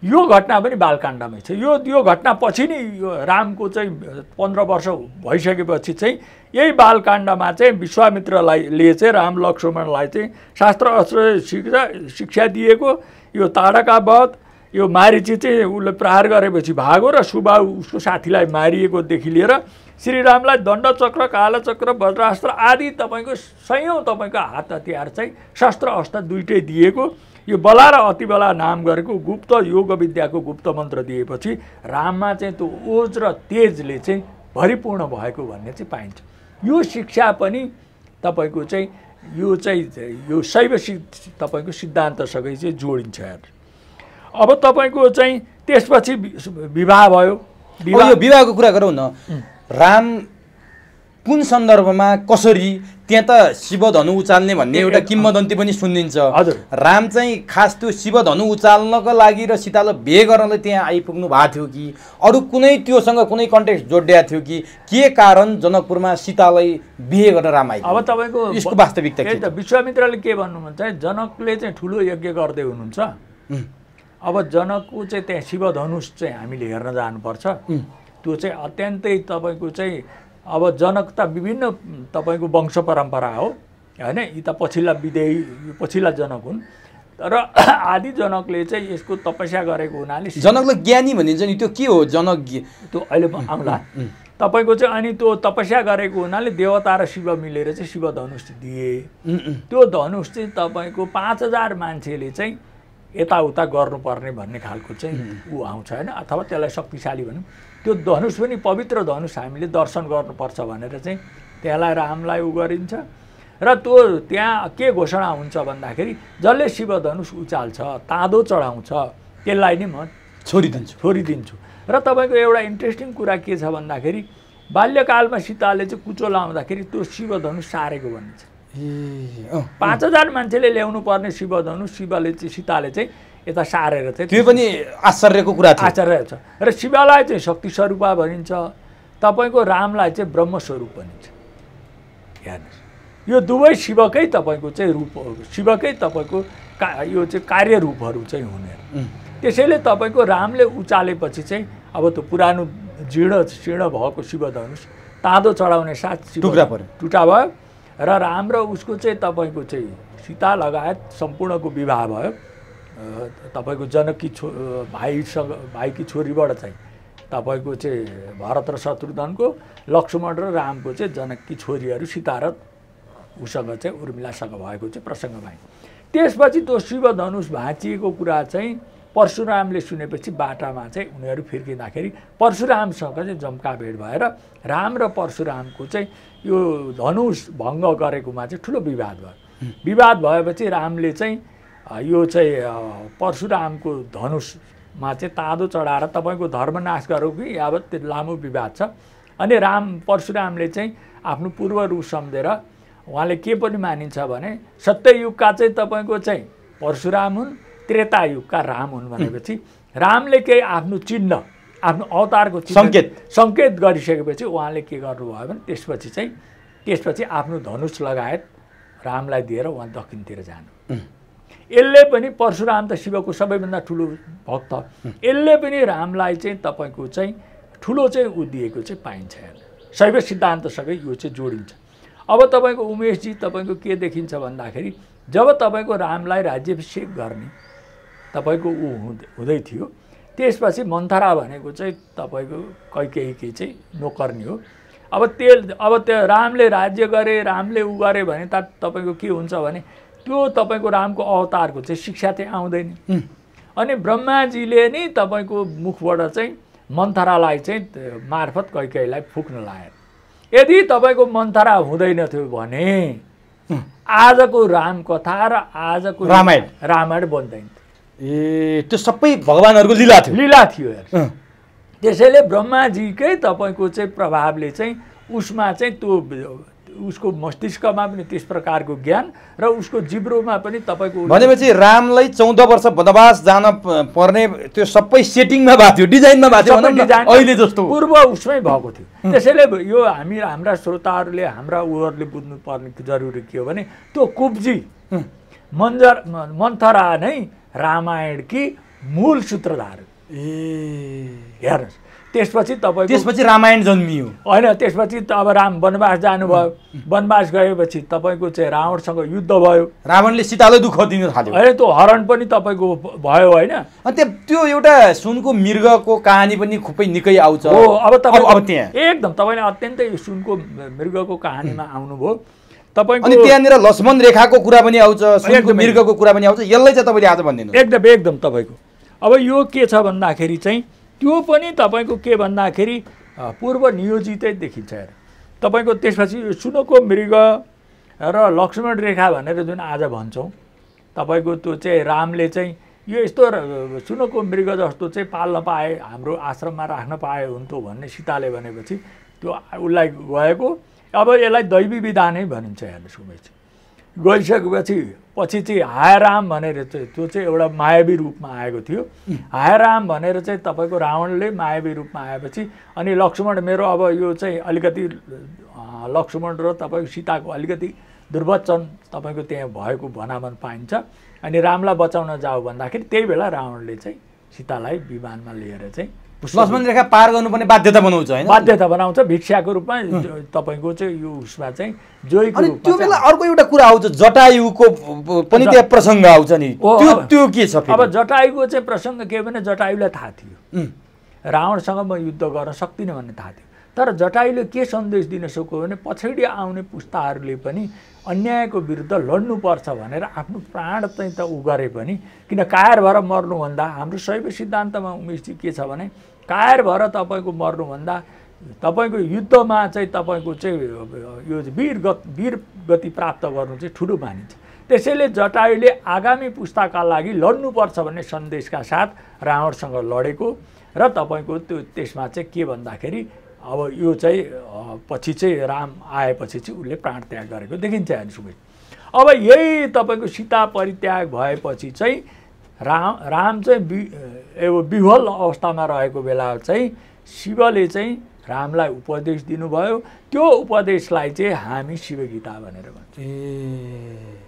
S1: यो घटना पनि बालकाण्डमै छ। यो घटना पछि नै यो रामको चाहिँ 15 वर्ष भइसकेपछि चाहिँ यही बालकाण्डमा चाहिँ विश्वामित्रले चाहिँ राम लक्ष्मणलाई चाहिँ शास्त्र अस्त्र शिक्षा दिएको। यो ताडका वध, यो मारीची चाहिँ उसले प्रहार गरेपछि भागो र सुबाहु उसको साथीलाई मारिएकोदेखि लिएर श्रीरामलाई दण्डचक्र, कालचक्र, वज्रास्त्र आदि तपाईँको सयौँ तपाईँको हात हतियार चाहिँ शस्त्र अस्त्र दुइटै दिएको। यो बला र अतिबला नाम गरेको गुप्त योग विद्याको गुप्त मन्त्र दिएपछि राममा चाहिँ त्यो ओज र तेजले चाहिँ भरिपूर्ण भएको भन्ने चाहिँ पाइन्छ। यो शिक्षा पनि तपाईँको चाहिँ यो चाहिँ यो शैव तपाईँको सिद्धान्तसँगै चाहिँ जोडिन्छ हेर्नु। अब तपाईँको चाहिँ त्यसपछि विवाह भयो।
S2: यो विवाहको कुरा गरौँ न। राम कुन सन्दर्भमा कसरी, त्यहाँ त शिवधनु उचाल्ने भन्ने एउटा किम्वदन्ती पनि सुनिन्छ।
S1: हजुर।
S2: राम चाहिँ खास त्यो शिवधनु उचाल्नको लागि र सीतालाई बिहे गर्नलाई त्यहाँ आइपुग्नु भएको थियो कि अरू कुनै त्योसँग कुनै कन्टेक्स्ट जोडिया थियो कि के कारण जनकपुरमा सीतालाई बिहे गर्न राम आइपुग्यो?
S1: अब तपाईँको
S2: यसको वास्तविकता के
S1: त विश्वामित्रले के भन्नुहुन्छ, जनकले चाहिँ ठुलो यज्ञ गर्दै हुनुहुन्छ। अब जनकको चाहिँ त्यहाँ शिवधनुष चाहिँ हामीले हेर्न जानुपर्छ। त्यो चाहिँ अत्यन्तै तपाईँको चाहिँ अब जनक त विभिन्न तपाईँको वंश परम्परा हो होइन, यी त पछिल्ला विदेही पछिल्ला जनक हुन्। तर आदि जनकले चाहिँ यसको तपस्या गरेको हुनाले
S2: जनकलाई ज्ञानी भनिन्छ नि, त्यो के हो जनक?
S1: त्यो अहिले आउँला तपाईँको चाहिँ। अनि त्यो तपस्या गरेको हुनाले देवता र शिव मिलेर चाहिँ शिवधनुष दिए। त्यो धनुष चाहिँ तपाईँको 5000 मान्छेले चाहिँ यताउता गर्नुपर्ने भन्ने खालको चाहिँ ऊ आउँछ होइन, अथवा त्यसलाई शक्तिशाली भनौँ। त्यो धनुष पनि पवित्र धनुष हामीले दर्शन गर्नुपर्छ भनेर चाहिँ त्यसलाई रामलाई उ गरिन्छ। र त्यो त्यहाँ के घोषणा हुन्छ भन्दाखेरि जसले शिवधनुष उचाल्छ, ताँदो चढाउँछ, त्यसलाई नै म छोडिदिन्छु। र तपाईँको एउटा इन्ट्रेस्टिङ कुरा के छ भन्दाखेरि बाल्यकालमा सीताले चाहिँ कुचो लाउँदाखेरि त्यो शिवधनुष सारेको भनिन्छ। 5000 मान्छेले ल्याउनु पर्ने शिवधनुष सीताले चाहिँ यता सारेर चाहिँ,
S2: त्यो पनि आश्चर्यको कुरा थियो।
S1: आश्चर्य छ। र शिवलाई चाहिँ शक्ति स्वरूपा भनिन्छ, तपाईँको रामलाई चाहिँ ब्रह्म स्वरूप भनिन्छ। हेर्नुहोस्, यो दुवै शिवकै तपाईँको चाहिँ रूप हो, शिवकै तपाईँको यो चाहिँ कार्य रूपहरू चाहिँ हुने। त्यसैले तपाईँको रामले उचालेपछि चाहिँ अब त्यो पुरानो जीर्ण भएको शिवधनुष ताँदो चढाउने साथ टुटा भयो र राम र उसको चाहिँ तपाईँको चाहिँ सीता लगायत सम्पूर्णको विवाह भयो। तपाईँको जनककी भाइकी छोरीबाट चाहिँ तपाईँको चाहिँ भरत र शत्रुघ्नको, लक्ष्मण र रामको चाहिँ जनककी छोरीहरू सीता र उसँग चाहिँ उर्मिलासँग भएको चाहिँ प्रसङ्ग भयो। त्यसपछि त्यो शिवधनुष भाँचिएको कुरा चाहिँ परशुरामले सुनेपछि बाटामा चाहिँ उनीहरू फिर्किँदाखेरि परशुरामसँग चाहिँ जम्का भेट भएर राम र परशुरामको चाहिँ यो धनुष भङ्ग गरेकोमा चाहिँ ठुलो विवाद भयो। विवाद भएपछि रामले चाहिँ यो चाहिँ परशुरामको धनुषमा चाहिँ ताँदो चढाएर तपाईँको धर्मनाश गरौँ कि यावत त्यो लामो विवाद छ। अनि परशुरामले चाहिँ आफ्नो पूर्व रूप सम्झेर उहाँले के पनि मानिन्छ भने सत्ययुगका चाहिँ तपाईँको चाहिँ परशुराम हुन्, त्रेतायुगका राम हुन् भनेपछि रामले केही आफ्नो चिन्ह, आफ्नो अवतारको सङ्केत गरिसकेपछि उहाँले के गर्नुभयो भने त्यसपछि आफ्नो धनुष लगायत रामलाई दिएर उहाँ दक्षिणतिर जानु। यसले पनि परशुराम त शिवको सबैभन्दा ठुलो भक्त, यसले पनि रामलाई चाहिँ तपाईँको चाहिँ ठुलो चाहिँ दिएको चाहिँ पाइन्छ। शैव सिद्धान्तसँगै यो चाहिँ जोडिन्छ। अब तपाईँको उमेशजी तपाईँको के देखिन्छ भन्दाखेरि जब तपाईँको रामलाई राज्याभिषेक गर्ने तपाईँको हुँदै थियो, त्यसपछि मन्थरा भनेको चाहिँ तपाईँको कैकेयीकी चाहिँ नोकर्नी हो। अब त्यो रामले राज्य गरे, रामले उ गरे भने त तपाईँको के हुन्छ भने त्यो तपाईँको रामको अवतारको चाहिँ शिक्षा चाहिँ आउँदैन। अनि ब्रह्माजीले नै तपाईँको मुखबाट चाहिँ मन्थरालाई चाहिँ मार्फत कैकेयीलाई फुक्न लाए। यदि तपाईँको मन्थरा हुँदैन थियो भने आजको रामकथा र आजको रामायण बन्दैन।
S2: त्यो सबै भगवानहरूको लीला
S1: थियो। त्यसैले ब्रह्माजीकै तपाईँको चाहिँ प्रभावले चाहिँ उसमा चाहिँ त्यो उसको मस्तिष्कमा पनि त्यस प्रकारको ज्ञान र उसको जिब्रोमा पनि तपाईँको
S2: भनेपछि रामलाई 14 वर्ष वनवास जान पर्ने त्यो सबै सेटिङमा भएको थियो, डिजाइनमा भएको थियो, अहिले जस्तो
S1: पूर्व उसमै भएको थियो। त्यसैले यो हाम्रा श्रोताहरूले हाम्रा उहरूले बुझ्नु पर्ने जरुरी के हो भने त्यो कुब्जी मन्थरा नै रामायणकी मूल सूत्रधार। हेर्नुहोस्, त्यसपछि
S2: रामायण जन्मियो
S1: होइन। त्यसपछि त अब राम वनवास जानुभयो, वनवास गएपछि तपाईँको चाहिँ रावणसँग युद्ध भयो,
S2: रावणले सीतालाई दुःख दिन थाल्यो
S1: होइन, त्यो हरण पनि तपाईँको भयो होइन।
S2: अनि त्यो एउटा सुनको मृगको कहानी पनि खुबै निकै आउँछ
S1: हो। अब
S2: त्यहाँ
S1: एकदम तपाईँले अत्यन्तै सुनको मृगको कहानीमा आउनुभयो तपाईँको।
S2: अनि त्यहाँनिर लक्ष्मण रेखाको कुरा पनि आउँछ, सुनको मृगको कुरा पनि आउँछ। यसलाई चाहिँ तपाईँले आज भनिदिनु।
S1: एकदम तपाईँको अब यो के छ भन्दाखेरि चाहिँ त्यो पनि तपाईँको के भन्दाखेरि पूर्व नियोजितै देखिन्छ। तपाईँको त्यसपछि सुनको मृग र लक्ष्मण रेखा भनेर जुन आज भन्छौँ तपाईँको त्यो चाहिँ रामले चाहिँ यो यस्तो सुनको मृग जस्तो चाहिँ पाल्न पाए हाम्रो आश्रममा राख्न पाए हुन्थ्यो भन्ने सीताले भनेपछि त्यो उसलाई गएको अब यसलाई दैवी विधानै भनिन्छ हेर्नुहोस् उमेश गइसकेपछि पछि चाहिँ हाय राम भनेर चाहिँ त्यो चाहिँ एउटा मायावी रूपमा आएको थियो हाय राम भनेर चाहिँ तपाईँको रावणले मायावी रूपमा आएपछि अनि लक्ष्मण मेरो अब यो चाहिँ अलिकति लक्ष्मण र तपाईँको सीताको अलिकति दुर्वचन तपाईँको त्यहाँ भएको भनाभन पाइन्छ अनि रामलाई बचाउन जाऊ भन्दाखेरि त्यही बेला रावणले चाहिँ सीतालाई विमानमा लिएर चाहिँ
S2: लक्ष्मण रेखा पार गर्नुपर्ने बाध्यता बनाउँछ हैन
S1: बाध्यता बनाउँछ भिक्षाको रूपमा तपाईँको चाहिँ यो उसमा चाहिँ जोईको
S2: अनि
S1: रूपमा
S2: त्यो बेला अर्को एउटा कुरा आउँछ जटायुको पनि त्यहाँ प्रसङ्ग आउँछ नि त्यो के छ
S1: अब जटायुको चाहिँ प्रसङ्ग के भने जटायुलाई थाहा थियो रावणसँग म युद्ध गर्न सक्दिनँ भन्ने थाहा थियो तर जटायुले के सन्देश दिन सक्यो भने पछाडि आउने पुस्ताहरूले पनि अन्यायको विरुद्ध लड्नुपर्छ भनेर आफ्नो प्राण चाहिँ त उ गरे पनि किन कायर भएर मर्नुभन्दा हाम्रो शैव सिद्धान्तमा उमेशजी के छ भने कायर भएर तपाईँको मर्नुभन्दा तपाईँको युद्धमा चाहिँ तपाईँको चाहिँ यो वीर गति प्राप्त गर्नु चाहिँ ठुलो मानिन्छ त्यसैले जटायुले आगामी पुस्ताका लागि लड्नुपर्छ भन्ने सन्देशका साथ रावणसँग लडेको र तपाईँको त्यो त्यसमा चाहिँ के भन्दाखेरि अब यो चाहिँ पछि चाहिँ राम आएपछि चाहिँ उसले प्राण त्याग गरेको देखिन्छ हेर्नुहोस् अब यही तपाईँको सीता परित्याग भएपछि चाहिँ राम चाहिँ विह्वल अवस्थामा रहेको बेला चाहिँ शिवले चाहिँ रामलाई उपदेश दिनुभयो त्यो उपदेशलाई चाहिँ हामी शिवगीता भनेर भन्छौँ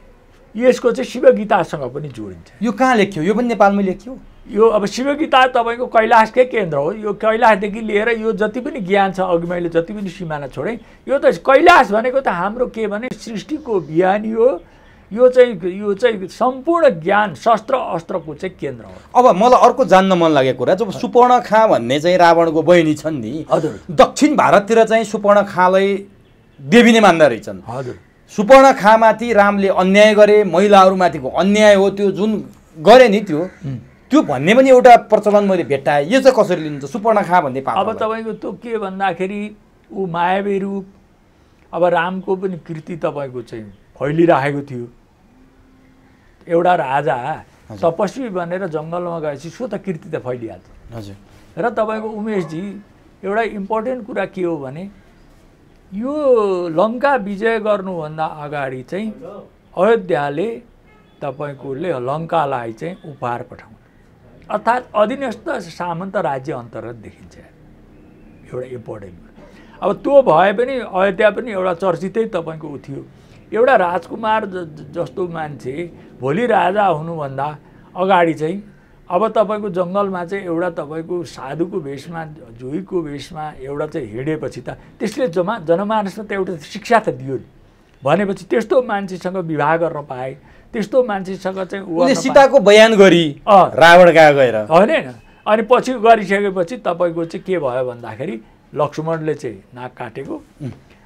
S1: यसको चाहिँ शिवगीतासँग पनि जोडिन्छ
S2: यो कहाँ लेख्यो यो पनि नेपालमै लेख्यो
S1: यो अब शिवगीता तपाईँको कैलाशकै केन्द्र हो यो कैलाशदेखि लिएर यो जति पनि ज्ञान छ अघि मैले जति पनि सिमाना छोडेँ यो त कैलाश भनेको त हाम्रो के भने सृष्टिको बिहानी हो यो चाहिँ सम्पूर्ण ज्ञान शस्त्र अस्त्रको चाहिँ केन्द्र हो
S2: अब मलाई अर्को जान्न मन लागेको कुरा जब सुपर्णखा भन्ने चाहिँ रावणको बहिनी छन् नि
S1: हजुर
S2: दक्षिण भारततिर चाहिँ सुपर्णखालाई देवी नै मान्दा रहेछन्
S1: हजुर
S2: सुपर्णखामाथि रामले अन्याय गरे महिलाहरूमाथिको अन्याय हो त्यो जुन गरे नि त्यो भन्ने पनि एउटा प्रचलन मैले भेट्टाएँ यो चाहिँ कसरी लिनुहुन्छ सुपर्णखा भन्ने पात्र
S1: अब तपाईँको त्यो के भन्दाखेरि ऊ मायावी रूप अब रामको पनि कृति तपाईँको चाहिँ फैलिराखेको थियो एउटा राजा तपस्वी बनेर जङ्गलमा गएपछि सो त कृति त फैलिहाल्छ
S2: हजुर
S1: र तपाईँको उमेशजी एउटा इम्पोर्टेन्ट कुरा के हो भने यो लङ्का विजय गर्नुभन्दा अगाडि चाहिँ अयोध्याले तपाईँकोले लङ्कालाई चाहिँ उपहार पठाउनु अर्थात् अधीनस्थ सामन्त राज्य अन्तर्गत देखिन्छ एउटा इम्पोर्टेन्ट अब त्यो भए पनि अयोध्या पनि एउटा चर्चितै तपाईँको उ थियो एउटा राजकुमार जस्तो मान्छे भोलि राजा हुनुभन्दा अगाडि चाहिँ अब तपाईँको जङ्गलमा चाहिँ एउटा तपाईँको साधुको भेषमा जोईको भेषमा एउटा चाहिँ हिँडेपछि त त्यसले जनमानसमा त एउटा शिक्षा त दियो नि भनेपछि त्यस्तो मान्छेसँग विवाह गर्न पाए त्यस्तो मान्छेसँग चाहिँ
S2: उसले सीताको बयान गरी रावण कहाँ गएर
S1: होइन अनि पछि गरिसकेपछि तपाईँको चाहिँ के भयो भन्दाखेरि लक्ष्मणले चाहिँ नाक काटेको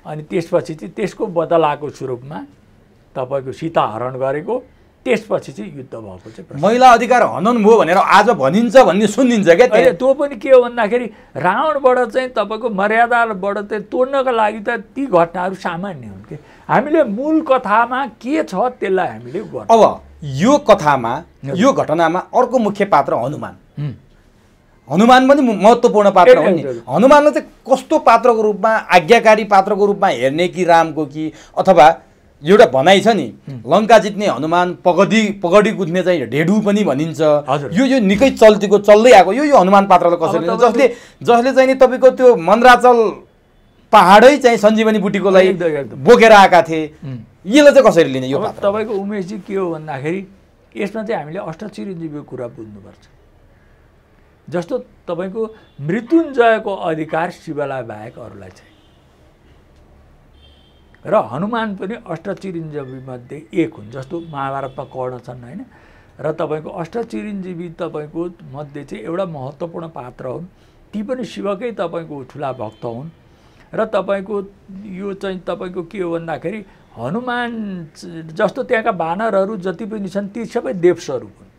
S1: अनि त्यसपछि चाहिँ त्यसको बदलाको स्वरूपमा तपाईँको सीता हरण गरेको त्यसपछि चाहिँ युद्ध भएको चाहिँ
S2: महिला अधिकार हनन भयो भनेर आज भनिन्छ भन्ने सुनिन्छ क्या
S1: त्यो पनि के हो भन्दाखेरि रावणबाट चाहिँ तपाईँको मर्यादाबाट चाहिँ तोड्नका लागि त ती घटनाहरू सामान्य हुन् कि हामीले मूल कथामा के छ त्यसलाई हामीले गर्छौँ
S2: अब यो कथामा यो घटनामा अर्को मुख्य पात्र हनुमान हनुमान पनि महत्त्वपूर्ण पात्र हो नि हनुमानलाई चाहिँ कस्तो पात्रको रूपमा आज्ञाकारी पात्रको रूपमा हेर्ने कि रामको कि अथवा एउटा भनाइ छ नि लङ्का जित्ने हनुमान पगडी कुद्ने चाहिँ ढेडु पनि भनिन्छ यो निकै चल्दै आएको यो हनुमान पात्रलाई कसरी जसले चाहिँ नि तपाईँको त्यो मन्द्राचल पहाडै चाहिँ सञ्जीवनी बुटीकोलाई बोकेर आएका थिए यसलाई चाहिँ कसरी लिने यो पात्र
S1: तपाईँको उमेशजी के हो भन्दाखेरि यसमा चाहिँ हामीले अष्टचिरञ्जीवीको कुरा बुझ्नुपर्छ जस्तो तपाईँको मृत्युञ्जयको अधिकार शिवलाई बाहेक अरूलाई चाहिँ र हनुमान पनि अष्टचिरञ्जीवीमध्ये एक हुन् जस्तो महाभारतमा कर्ण छन् होइन र तपाईँको अष्टचिरञ्जीवी तपाईँको मध्ये चाहिँ एउटा महत्त्वपूर्ण पात्र हुन् ती पनि शिवकै तपाईँको ठुला भक्त हुन् र तपाईँको यो चाहिँ तपाईँको के हो भन्दाखेरि हनुमान जस्तो त्यहाँका वानरहरू जति पनि छन् ती सबै देवस्वरूप हुन्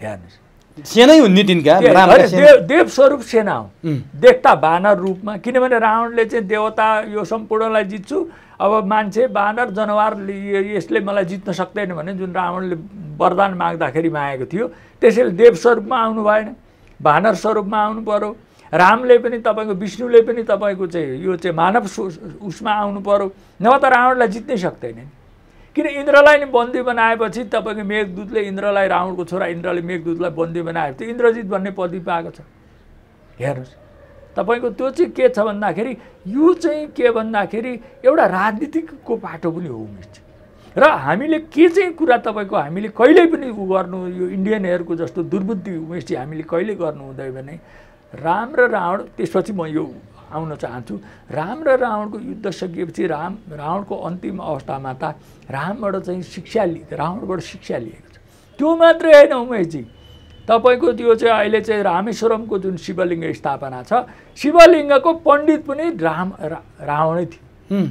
S1: हेर्नुहोस्
S2: सेनै हुन् नि तिनका
S1: देव स्वरूप सेना हो देख्दा वानर रूपमा किनभने रावणले चाहिँ देवता यो सम्पूर्णलाई जित्छु अब मान्छे वानर जनावर यसले मलाई जित्न सक्दैन भने जुन रावणले वरदान माग्दाखेरि मागेको थियो त्यसैले देव स्वरूपमा आउनु भएन वानर स्वरूपमा आउनु पर्यो रामले पनि तपाईको विष्णुले पनि तपाईको चाहिँ यो चाहिँ मानव उसमा आउनु पर्यो नभए त रावणलाई जित्नै सक्दैन किन इन्द्रलाई नि बन्दी बनाएपछि तपाईको मेघदूतले इन्द्रलाई रावणको छोरा इन्द्रले मेघदूतलाई बन्दी बनाएपछि इन्द्रजित भन्ने पदवी पाएको छ हेर्नुस् तपाईको त्यो चाहिँ के छ भन्दाखेरि यो चाहिँ के भन्दाखेरि एउटा राजनीतिकको पाटो पनि हो उमेश र हामीले के चाहिँ कुरा तपाईको हामीले कहिल्यै पनि गर्नु यो इन्डियनहरुको जस्तो दुर्बुद्धि उमेशजी हामीले कहिले गर्नु हुँदैन भने राम र रावण त्यसपछि म यो आउन चाहन्छु राम र रावणको युद्ध सकिएपछि रावणको अन्तिम अवस्थामा त रामबाट चाहिँ शिक्षा लिए रावणबाट शिक्षा लिएको छ त्यो मात्रै हैन उमेशजी तपाईको त्यो चाहिँ अहिले चाहिँ रामेश्वरमको जुन शिवलिङ्ग स्थापना छ शिवलिङ्गको पण्डित पनि रावणै थियो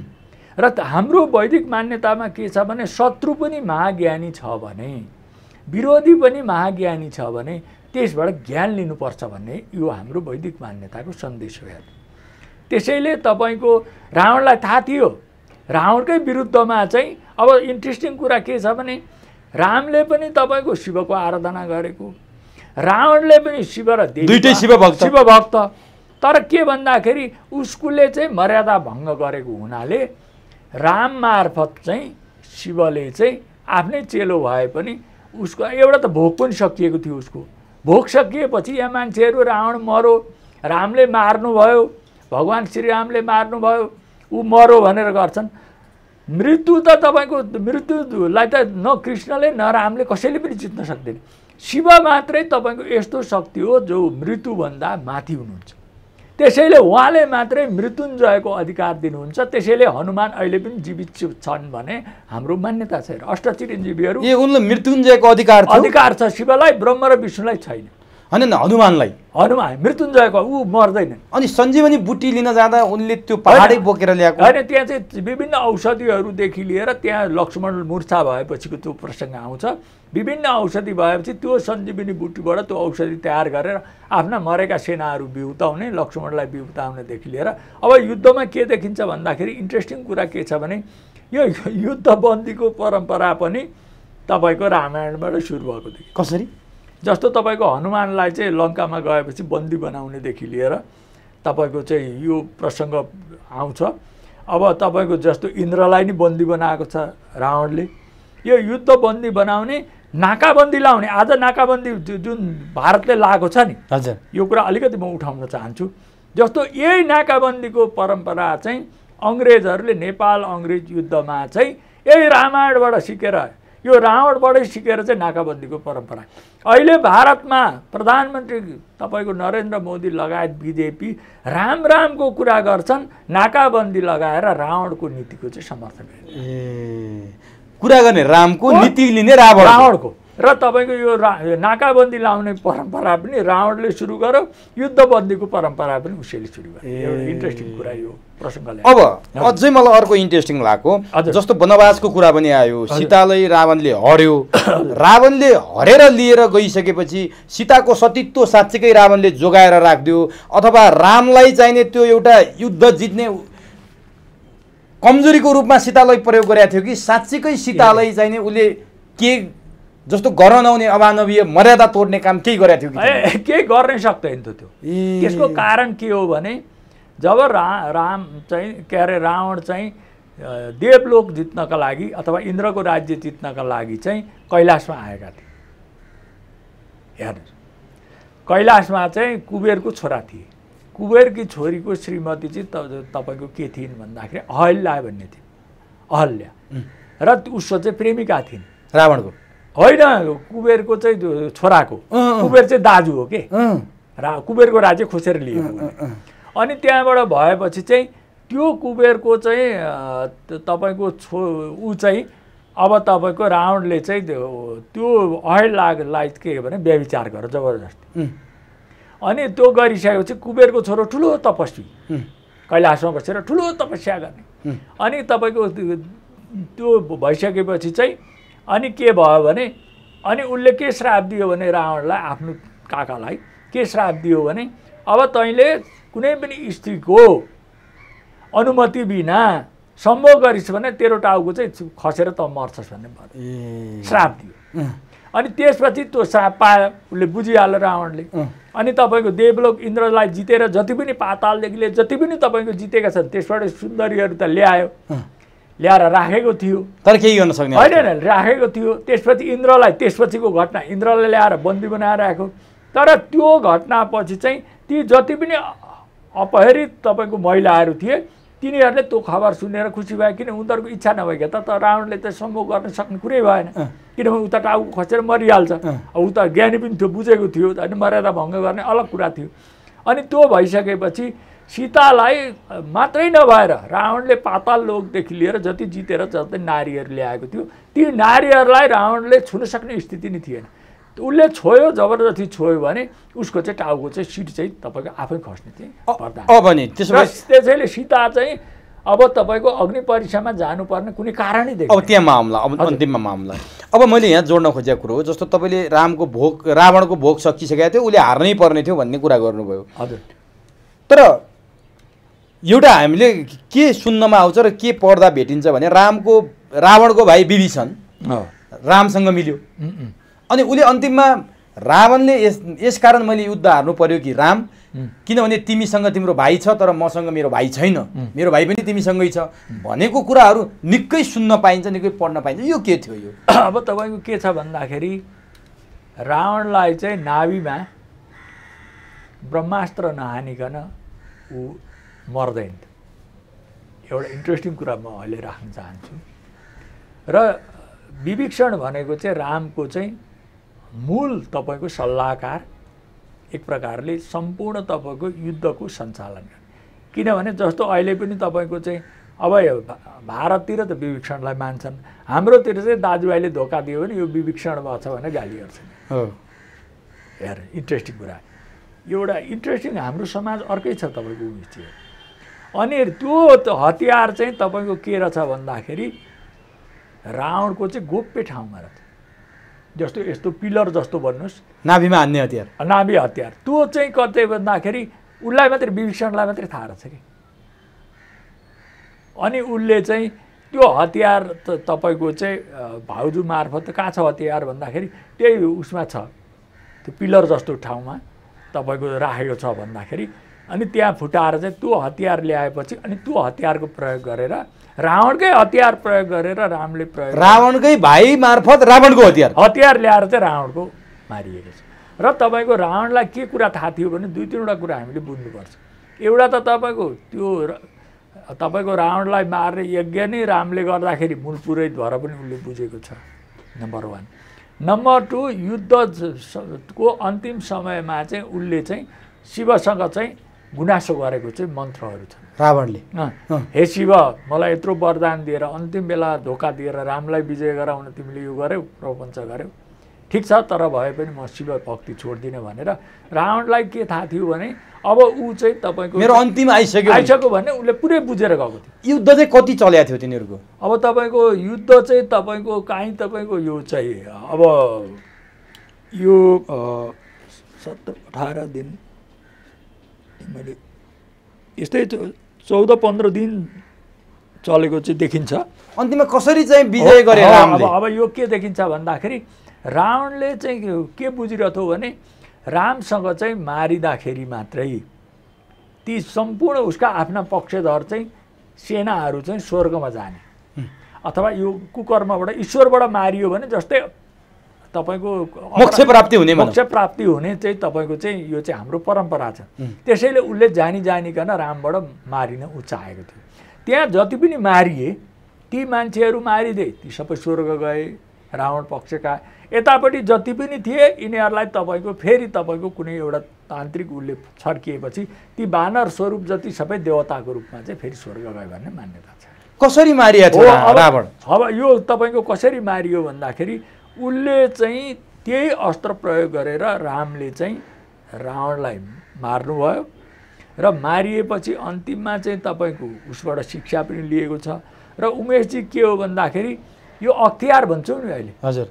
S1: र हाम्रो वैदिक मान्यतामा के छ भने शत्रु पनि महाज्ञानी छ भने विरोधी पनि महाज्ञानी छ भने त्यसबाट ज्ञान लिनुपर्छ भन्ने यो हाम्रो वैदिक मान्यताको सन्देश हो त्यसैले तपाईको रावणलाई थाहा थियो रावणकै विरुद्धमा चाहिँ अब इन्ट्रेस्टिङ कुरा के छ भने रामले पनि तपाईको शिवको आराधना गरेको रावणले पनि शिव र देवी
S2: दुईटै शिव
S1: भक्त तर के भन्दाखेरि उसले चाहिँ मर्यादा भङ्ग गरेको हुनाले राम मार्फत चाहिँ शिवले चाहिँ आफ्नै चेलो भए पनि उसको एउटा त भोग पनि सकिएको थियो उसको भोग सकिएपछि यहाँ मान्छेहरू रावण मरो रामले मार्नुभयो भगवान श्रीरामले मार्नुभयो ऊ मरो भनेर गर्छन् मृत्यु त तपाईको मृत्युलाई त न कृष्णले न रामले कसैले पनि जित्न सक्दैन शिव मात्रै तपाईको यस्तो शक्ति हो जो मृत्युभन्दा माथि हुनुहुन्छ त्यसैले उहाँले मात्रै मृत्युञ्जयको अधिकार दिनुहुन्छ त्यसैले हनुमान अहिले पनि जीवित छन् भने हाम्रो मान्यता छ अष्टचिरञ्जीवीहरू
S2: ए उनले मृत्युञ्जयको अधिकार
S1: छ शिवलाई ब्रह्म र विष्णुलाई छैन
S2: हैन हनुमानलाई
S1: हनुमान मृत्युञ्जयको ऊ मर्दैन
S2: अनि सञ्जीवनी बुटी लिन जाँदा उनले त्यो पहाडै बोकेर ल्याएको
S1: हैन त्यहाँ चाहिँ विभिन्न औषधिहरूदेखि लिएर त्यहाँ लक्ष्मण मूर्छा भएपछिको त्यो प्रसङ्ग आउँछ विभिन्न औषधि भएपछि त्यो सञ्जीवनी बुटीबाट त्यो औषधि तयार गरेर आफ्ना मरेका सेनाहरू बिउताउने लक्ष्मणलाई बिउताउनेदेखि लिएर अब युद्धमा के देखिन्छ भन्दाखेरि इन्ट्रेस्टिङ कुरा के छ भने यो युद्धबन्दीको परम्परा पनि तपाईको रामायणबाट सुरु भएको देखि
S2: कसरी
S1: जस्तो तपाईको हनुमानलाई चाहिँ लङ्कामा गएपछि बन्दी बनाउनेदेखि लिएर तपाईको चाहिँ यो प्रसङ्ग आउँछ अब तपाईको जस्तो इन्द्रलाई नि बन्दी बनाएको छ रावणले यो युद्ध बन्दी बनाउने नाकाबन्दी लाउने आज नाकाबन्दी जुन भारतले लागेको छ नि
S2: हजुर यो
S1: कुरा अलिकति म उठाउन चाहन्छु जस्तो यही नाकाबन्दीको परम्परा चाहिँ अङ्ग्रेजहरूले नेपाल अङ्ग्रेज युद्धमा चाहिँ यही रामायणबाट सिकेर यो रावणबाटै सिकेर चाहिँ नाकाबन्दीको परम्परा अहिले भारतमा प्रधानमन्त्री तपाईको नरेन्द्र मोदी लगायत बीजेपी रामको कुरा गर्छन् नाकाबन्दी लगाएर रावणको नीतिको चाहिँ समर्थन गर्छन्
S2: कुरा गर्ने रामको नीति लिने रावणको
S1: र तपाईको यो नाकाबन्दी लाउने परम्परा पनि रावणले सुरु गर्यो युद्धबन्दीको परम्परा पनि उसैले सुरु गर्यो इन्ट्रेस्टिङ कुरा यो प्रसङ्गले
S2: अब अझै मलाई अर्को इन्ट्रेस्टिङ लाग्यो जस्तो वनवासको कुरा पनि आयो सीतालाई रावणले हर्यो रावणले हरेर लिएर गइसकेपछि सीताको सतीत्व साँच्चैकै रावणले जोगाएर राख्दियो अथवा रामलाई चाहिने त्यो एउटा युद्ध जित्ने कमजोरीको रूपमा सीतालाई प्रयोग गरेको थियो कि साँच्चैकै सीतालाई चाहिने उसले के जस्तो गर्न नहुने अमानवीय मर्यादा तोड्ने काम केही गरेको थियो
S1: कि केही गर्नै सक्दैन त्यो त्यसको कारण के हो भने जब राम चाहिँ के अरे रावण चाहिँ देवलोक जित्नका लागि अथवा इन्द्रको राज्य जित्नका लागि चाहिँ कैलाशमा आएका थिए हेर्नुहोस् कैलाशमा चाहिँ कुबेरको छोरा थिए कुबेरकी छोरीको श्रीमती चाहिँ तपाईको के थिइन् भन्दाखेरि अहल्या भन्ने थिइन् अहल्या र उसको चाहिँ प्रेमिका थिइन्
S2: रावणको
S1: होइन कुबेरको चाहिँ छोराको कुबेर चाहिँ दाजु हो के कुबेरको राज्य खोसेर लिएको अनि त्यहाँबाट भएपछि चाहिँ त्यो कुबेरको चाहिँ तपाईको ऊ चाहिँ अब तपाईको रावणले चाहिँ त्यो अहल्यालाई के भने व्यभिचार गर्यो जबरजस्ती अनि त्यो गरिसकेपछि कुबेरको छोरो ठुलो तपस्वी कैलाशमा बसेर ठुलो तपस्या गर्ने अनि तपाईको त्यो भइसकेपछि चाहिँ अनि के भयो भने अनि उसले के श्राप दियो भने रावणलाई आफ्नो काकालाई के श्राप दियो भने अब तैँले कुनै पनि स्त्रीको अनुमति बिना सम्भोग गरिस् भने तेरो टाउको चाहिँ खसेर त मर्छस् भन्ने श्राप दियो। अनि त्यसपछि त्यो श्राप पायो, उसले बुझिहाल्यो रावणले। अनि तपाईँको देवलोक इन्द्रलाई जितेर जति पनि पातालदेखि लिएर जति पनि तपाईँको जितेका छन् त्यसबाट सुन्दरीहरू त ल्यायो, ल्याएर राखेको थियो,
S2: तर केही गर्न सक्ने
S1: होइन, राखेको थियो। त्यसपछि इन्द्रलाई, त्यसपछिको घटना इन्द्रले ल्याएर बन्दी बनाएर राख्यो। तर त्यो घटनापछि चाहिँ ती जति पनि अपहरित तपाईँको महिलाहरू थिए तिनीहरूले त्यो खबर सुनेर खुसी भए, किन उनीहरूको इच्छा नभएका त रावणले त सम्भोग गर्न सक्ने कुरै भएन, किनभने उता टाउको खसेर मरिहाल्छ। अब उता ज्ञानी पनि थियो, बुझेको थियो, होइन, मर्यादा भङ्ग गर्ने अलग कुरा थियो। अनि त्यो भइसकेपछि सीतालाई मात्रै नभएर रावणले पाताल लोकदेखि लिएर जति जितेर जति नारीहरू ल्याएको थियो ती नारीहरूलाई रावणले छुन सक्ने स्थिति नै थिएन। उसले छोयो, जबरजस्ती छोयो भने उसको चाहिँ टाउको चाहिँ सिट चाहिँ तपाईँको आफै खस्ने चाहिँ पर्दा। त्यसैले सीता चाहिँ अब तपाईँको अग्नि परीक्षामा जानुपर्ने कुनै कारणै देख्दैन।
S2: अब त्यहाँ मामला, अब अन्तिममा मामला। अब मैले यहाँ जोड्न खोजेको कुरो हो, जस्तो तपाईँले रावणको भोग सकिसकेको थियो, उसले हार्नै पर्ने थियो भन्ने कुरा गर्नुभयो।
S1: हजुर।
S2: तर एउटा हामीले के सुन्नमा आउँछ र के पढ्दा भेटिन्छ भने रावणको भाइ विभीषण रामसँग मिल्यो। अनि उसले अन्तिममा रावणले यसकारण मैले युद्ध हार्नु पर्यो कि राम, किनभने तिमीसँग तिम्रो भाइ छ तर मसँग मेरो भाइ छैन, मेरो भाइ पनि तिमीसँगै छ भनेको कुराहरू निकै सुन्न पाइन्छ, निकै पढ्न पाइन्छ। यो के थियो? यो
S1: अब तपाईँको के छ भन्दाखेरि रावणलाई चाहिँ नाभिमा ब्रह्मास्त्र नहानिकन ऊ मर्दैन। एउटा इन्ट्रेस्टिङ कुरा म अहिले राख्न चाहन्छु। र विभीषण भनेको चाहिँ रामको चाहिँ मूल तपाईँको सल्लाहकार, एक प्रकारले सम्पूर्ण तपाईँको युद्धको सञ्चालन गर्ने। किनभने जस्तो अहिले पनि तपाईँको चाहिँ अब भारततिर त विभीषणलाई मान्छन्, हाम्रोतिर चाहिँ दाजुभाइले धोका दियो भने यो विभीषण भएछ भने गाली गर्छन्। हेर इन्ट्रेस्टिङ कुरा, एउटा इन्ट्रेस्टिङ हाम्रो समाज अर्कै छ तपाईँको उयो। अनि त्यो हतियार चाहिँ तपाईँको के रहेछ भन्दाखेरि रावणको चाहिँ गोप्य ठाउँमा रहेछ, जस्तो यस्तो पिलर जस्तो भन्नुहोस्,
S2: नाभिमा हान्ने हतियार,
S1: नाभि हतियार। त्यो चाहिँ कतै भन्दाखेरि उसलाई मात्रै, विभीषणलाई मात्रै थाहा रहेछ कि। अनि उसले चाहिँ त्यो हतियार तपाईँको चाहिँ भाउजू मार्फत कहाँ छ हतियार भन्दाखेरि त्यही उसमा छ, त्यो पिलर जस्तो ठाउँमा तपाईँको राखेको छ भन्दाखेरि अनि त्यहाँ फुटाएर चाहिँ त्यो हतियार ल्याएपछि अनि त्यो हतियारको प्रयोग गरेर रावणकै हतियार प्रयोग गरेर रामले प्रयोग,
S2: रावणकै भाइ मार्फत रावणको हतियार
S1: ल्याएर चाहिँ रावणको मारिएको छ। र तपाईँको रावणलाई के कुरा थाहा थियो भने दुई तिनवटा कुरा हामीले बुझ्नुपर्छ। एउटा त तपाईँको त्यो तपाईँको रावणलाई मार्ने यज्ञ नै रामले गर्दाखेरि मूल पुरोहित भएर पनि उसले बुझेको छ, नम्बर 1। नम्बर 2, युद्धको अन्तिम समयमा चाहिँ उसले चाहिँ शिवसँग चाहिँ गुनासो गरेको चाहिँ मन्त्रहरू छन्
S2: रावणले।
S1: हे शिव, मलाई यत्रो वरदान दिएर अन्तिम बेला धोका दिएर रामलाई विजय गराउन तिमीले यो गर्यौ, प्रपञ्च गर्यौ, ठिक छ, तर भए पनि म शिव भक्ति छोड्दिनँ भनेर रावणलाई के थाहा थियो भने अब ऊ चाहिँ तपाईँको
S2: मेरो अन्तिम आइसक्यो
S1: भने उसले पुरै बुझेर गएको थियो।
S2: युद्ध चाहिँ कति चलेको थियो तिनीहरूको?
S1: अब तपाईँको युद्ध चाहिँ तपाईँको काहीँ तपाईँको यो चाहिँ अब यो 17-18 दिन, मैले यस्तै 14-15 दिन चलेको चाहिँ देखिन्छ।
S2: अन्तिममा कसरी चाहिँ विजय गरे रामले?
S1: अब यो के देखिन्छ भन्दाखेरि रावणले चाहिँ के बुझिरहेको थियो भने रामसँग चाहिँ मारिँदाखेरि मात्रै ती सम्पूर्ण उसका आफ्ना पक्षधर चाहिँ सेनाहरू चाहिँ स्वर्गमा जाने, अथवा यो कुकर्मबाट ईश्वरबाट मारियो भने जस्तै तपाईँको
S2: मोक्ष
S1: प्राप्ति हुने चाहिँ तपाईँको चाहिँ यो चाहिँ हाम्रो परम्परा छ। त्यसैले उसले जानिकन रामबाट मारिन ऊ चाहेको थियो। त्यहाँ जति पनि मारिए ती मान्छेहरू मारिदिए, ती सबै स्वर्ग गए, रावण पक्षका। यतापट्टि जति पनि थिए यिनीहरूलाई तपाईँको फेरि तपाईँको कुनै एउटा तान्त्रिक उसले छर्किएपछि ती वानर स्वरूप जति सबै देवताको रूपमा चाहिँ फेरि स्वर्ग गयो भन्ने मान्यता छ।
S2: कसरी मारिया थियो रावण?
S1: अब यो तपाईँको कसरी मारियो भन्दाखेरि उसले चाहिँ त्यही अस्त्र प्रयोग गरेर रामले चाहिँ रावणलाई मार्नुभयो र मारिएपछि अन्तिममा चाहिँ तपाईँको उसबाट शिक्षा पनि लिएको छ। र उमेशजी के हो भन्दाखेरि यो अख्तियार भन्छौँ नि अहिले,
S2: हजुर,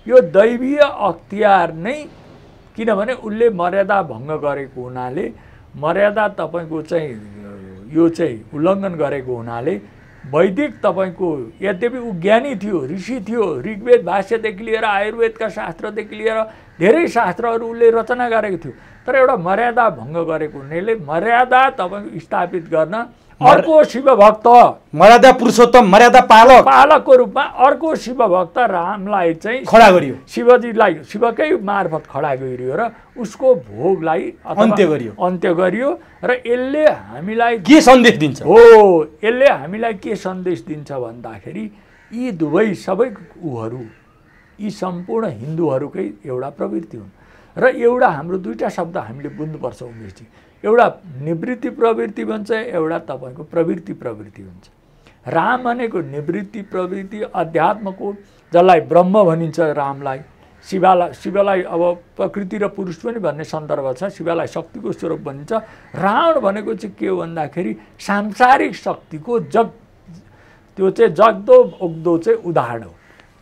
S1: यो दैवीय अख्तियार नै किनभने उसले मर्यादा भङ्ग गरेको हुनाले, मर्यादा तपाईँको चाहिँ यो चाहिँ उल्लङ्घन गरेको हुनाले वैदिक तपाईँको यद्यपि ऊ ज्ञानी थियो, ऋषि थियो, ऋग्वेद भाष्यदेखि लिएर आयुर्वेदका शास्त्रदेखि लिएर धेरै शास्त्रहरू उसले रचना गरेको थियो, तर एउटा मर्यादा भङ्ग गरेको हुनाले मर्यादा तपाईँको स्थापित गर्न अर्को शिवभक्त,
S2: मर्यादा पुरुषोत्तम, मर्यादा
S1: पालकको रूपमा अर्को शिवभक्त रामलाई चाहिँ
S2: खडा गरियो,
S1: शिवजीलाई शिवकै मार्फत खडा गरियो र उसको भोगलाई अन्त्य गरियो। र यसले हामीलाई
S2: के सन्देश दिन्छ?
S1: हो, यसले हामीलाई के सन्देश दिन्छ भन्दाखेरि यी दुवै सबै उहरू यी सम्पूर्ण हिन्दूहरूकै एउटा प्रवृत्ति हुन्। र एउटा हाम्रो दुईटा शब्द हामीले बुझ्नुपर्छ उमेशजी, एउटा निवृत्ति प्रवृत्ति भन्छ, एउटा तपाईँको प्रवृत्ति हुन्छ। राम भनेको निवृत्ति प्रवृत्ति, अध्यात्मको, जसलाई ब्रह्म भनिन्छ रामलाई, शिवलाई अब प्रकृति र पुरुष पनि भन्ने सन्दर्भ छ, शिवलाई शक्तिको स्वरूप भनिन्छ। रावण भनेको चाहिँ के हो भन्दाखेरि सांसारिक शक्तिको त्यो चाहिँ जग्दो ओग्दो चाहिँ उदाहरण हो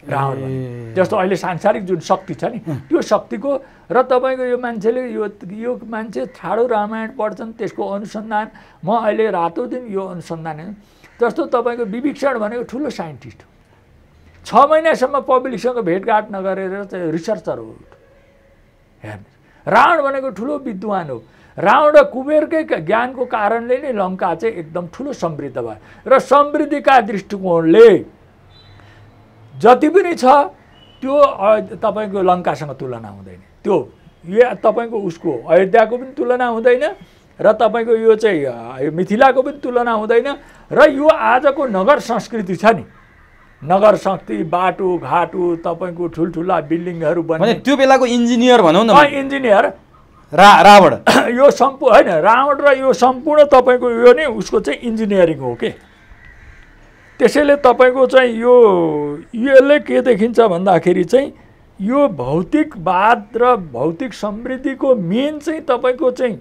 S1: रावण। जस्तो अहिले सांसारिक जुन शक्ति छ नि त्यो शक्तिको, र तपाईँको यो मान्छेले यो मान्छे ठाडो रामायण पढ्छन्, त्यसको अनुसन्धान म अहिले रातों दिन यो अनुसन्धान, जस्तो तपाईँको विभीषण भनेको ठुलो साइन्टिस्ट हो, 6 महिनासम्म पब्लिकसँग भेटघाट नगरेर चाहिँ रिसर्चर हो। हेर्नु, रावण भनेको ठुलो विद्वान हो। रावण र कुबेरकै ज्ञानको कारणले नै लङ्का चाहिँ एकदम ठुलो समृद्ध भयो। र समृद्धिका दृष्टिकोणले जति पनि छ त्यो तपाईँको लङ्कासँग तुलना हुँदैन, त्यो तपाईँको उसको अयोध्याको पनि तुलना हुँदैन, र तपाईँको यो चाहिँ मिथिलाको पनि तुलना हुँदैन। र यो आजको नगर संस्कृति छ नि, नगर संस्कृति, बाटो घाटो, तपाईँको ठुल्ठुला बिल्डिङहरू बन्ने,
S2: त्यो बेलाको इन्जिनियर भनौँ न,
S1: इन्जिनियर
S2: रावण
S1: यो होइन, रावण र यो सम्पूर्ण तपाईँको यो नै उसको चाहिँ इन्जिनियरिङ हो के। त्यसैले तपाईँको चाहिँ यसले के देखिन्छ भन्दाखेरि चाहिँ यो भौतिकवाद र भौतिक समृद्धिको मेन चाहिँ तपाईँको चाहिँ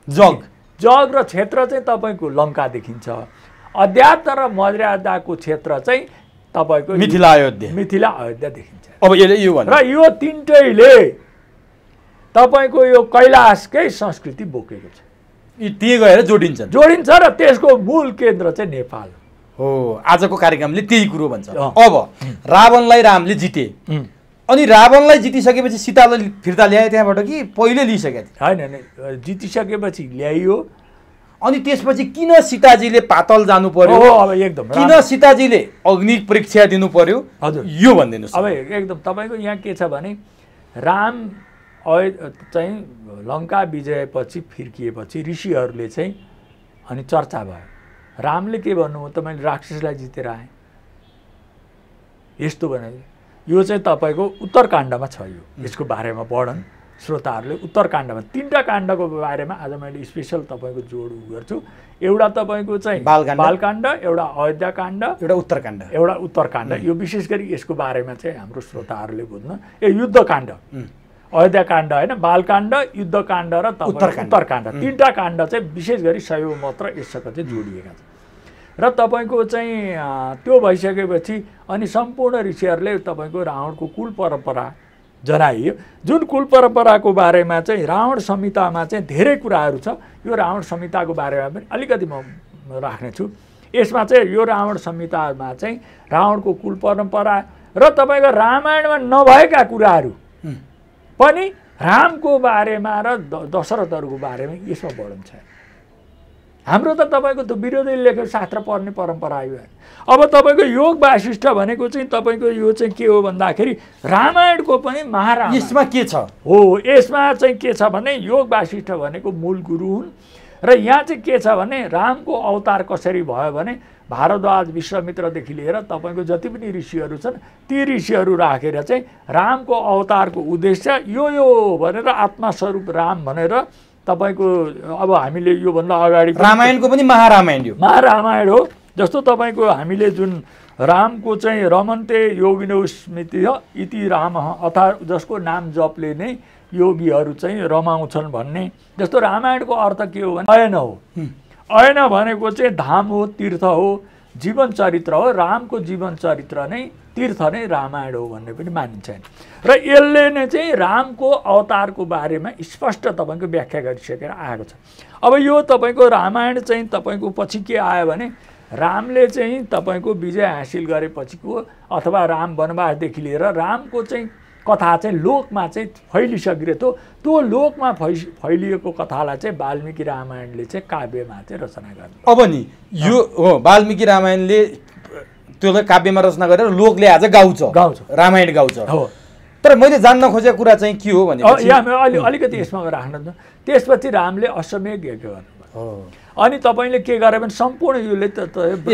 S1: जग र क्षेत्र चाहिँ तपाईँको लङ्का देखिन्छ। अध्यात्म र मर्यादाको क्षेत्र चाहिँ तपाईँको
S2: मिथिला अयोध्या
S1: देखिन्छ।
S2: अब र
S1: यो तिनटैले तपाईँको यो कैलाशकै संस्कृति बोकेको छ।
S2: यी त्यही गएर जोडिन्छ
S1: र त्यसको मूल केन्द्र चाहिँ नेपाल
S2: हो। आजको कार्यक्रमले त्यही कुरो भन्छ। अब रावणलाई रामले जिते, अनि रावणलाई जितिसकेपछि सीतालाई फिर्ता ल्याए त्यहाँबाट कि पहिले लिइसकेको थियो?
S1: होइन, जितिसकेपछि ल्याइयो।
S2: अनि त्यसपछि किन सीताजीले पातल जानु पर्यो?
S1: अब एकदम
S2: किन सीताजीले अग्नि परीक्षा दिनु पर्यो?
S1: हजुर,
S2: यो भनिदिनुहोस्।
S1: अब एकदम तपाईँको यहाँ के छ भने राम चाहिँ लङ्का विजयपछि फिर्किएपछि ऋषिहरूले चाहिँ अनि चर्चा भयो, रामले के भन्नुभयो, त मैले राक्षसलाई जितेर आएँ, यस्तो भने यो चाहिँ तपाईँको उत्तरकाण्डमा छ। यसको बारेमा वर्णन श्रोताहरूले उत्तरकाण्डमा 3टा काण्डको बारेमा आज मैले स्पेसल तपाईँको जोड गर्छु। एउटा तपाईँको चाहिँ बालकाण्ड, एउटा अयोध्याकाण्ड, एउटा उत्तरकाण्ड। यो विशेष गरी यसको बारेमा चाहिँ हाम्रो श्रोताहरूले बुझ्न, युद्धकाण्ड, अयोध्याकाण्ड होइन, बालकाण्ड, युद्धकाण्ड र उत्तरकाण्ड, 3टा काण्ड चाहिँ विशेष गरी शैव मत र यससँग चाहिँ जोडिएका छन्। र तपाईँको चाहिँ त्यो भइसकेपछि अनि सम्पूर्ण ऋषिहरूले तपाईँको रावणको कुल परम्परा जनाइयो। जुन कुल परम्पराको बारेमा चाहिँ रावण संहितामा चाहिँ धेरै कुराहरू छ। यो रावण संहिताको बारेमा पनि अलिकति म राख्नेछु। यसमा चाहिँ यो रावण संहितामा चाहिँ रावणको कुल परम्परा र तपाईँको रामायणमा नभएका कुराहरू पनि रामको बारेमा र दशरथहरूको बारेमा यसमा वर्णन छ। हाम्रो त तपाईँको त विरोधीले लेखेको शास्त्र पढ्ने परम्परा आयो। अब तपाईँको योग वासिष्ठ भनेको चाहिँ तपाईँको यो चाहिँ के हो भन्दाखेरि रामायणको पनि महाराज।
S2: यसमा के छ?
S1: हो, यसमा चाहिँ के छ भने योग वासिष्ठ भनेको मूल गुरु हुन्। र यहाँ चाहिँ के छ भने रामको अवतार कसरी भयो भने भारद्वाज, विश्वामित्रदेखि लिएर तपाईँको जति पनि ऋषिहरू छन् ती ऋषिहरू राखेर चाहिँ रामको अवतारको उद्देश्य यो भनेर आत्मास्वरूप राम भनेर तपाईँको अब हामीले योभन्दा अगाडि
S2: रामायणको पनि
S1: महारामायण हो। जस्तो तपाईँको हामीले जुन रामको चाहिँ रमन्ते योगिनो स्मृति इति राम अर्थात् जसको नाम जपले नै योगीहरू चाहिँ रमाउँछन् भन्ने। जस्तो रामायणको अर्थ के हो भने अयन हो। अयन भनेको चाहिँ धाम हो, तीर्थ हो, जीवन चरित्र हो, रामको जीवन चरित्र नै तीर्थ नै रामायण हो भन्ने पनि मानिन्छ। र यसले नै चाहिँ रामको अवतारको बारेमा स्पष्ट तपाईँको व्याख्या गरिसकेर आएको छ। अब यो तपाईँको रामायण चाहिँ तपाईँको पछि के आयो भने रामले चाहिँ तपाईँको विजय हासिल गरेपछिको अथवा राम वनवासदेखि लिएर रामको चाहिँ कथा चाहिँ लोकमा चाहिँ फैलिसकेको थियो। त्यो लोकमा फैलिएको कथालाई चाहिँ वाल्मिकी रामायणले चाहिँ काव्यमा चाहिँ रचना गर्नु।
S2: अब नि यो हो वाल्मिकी रामायणले त्यसलाई काव्यमा रचना गरेर लोकले आज गाउँछ रामायण गाउँछ।
S1: हो,
S2: तर मैले जान्न खोजेको कुरा चाहिँ के हो भने
S1: अलिकति यसमा राख्नु। त्यसपछि रामले अश्वमेध यज्ञ गर्नुभयो। अनि तपाईँले के गरे भने सम्पूर्ण योले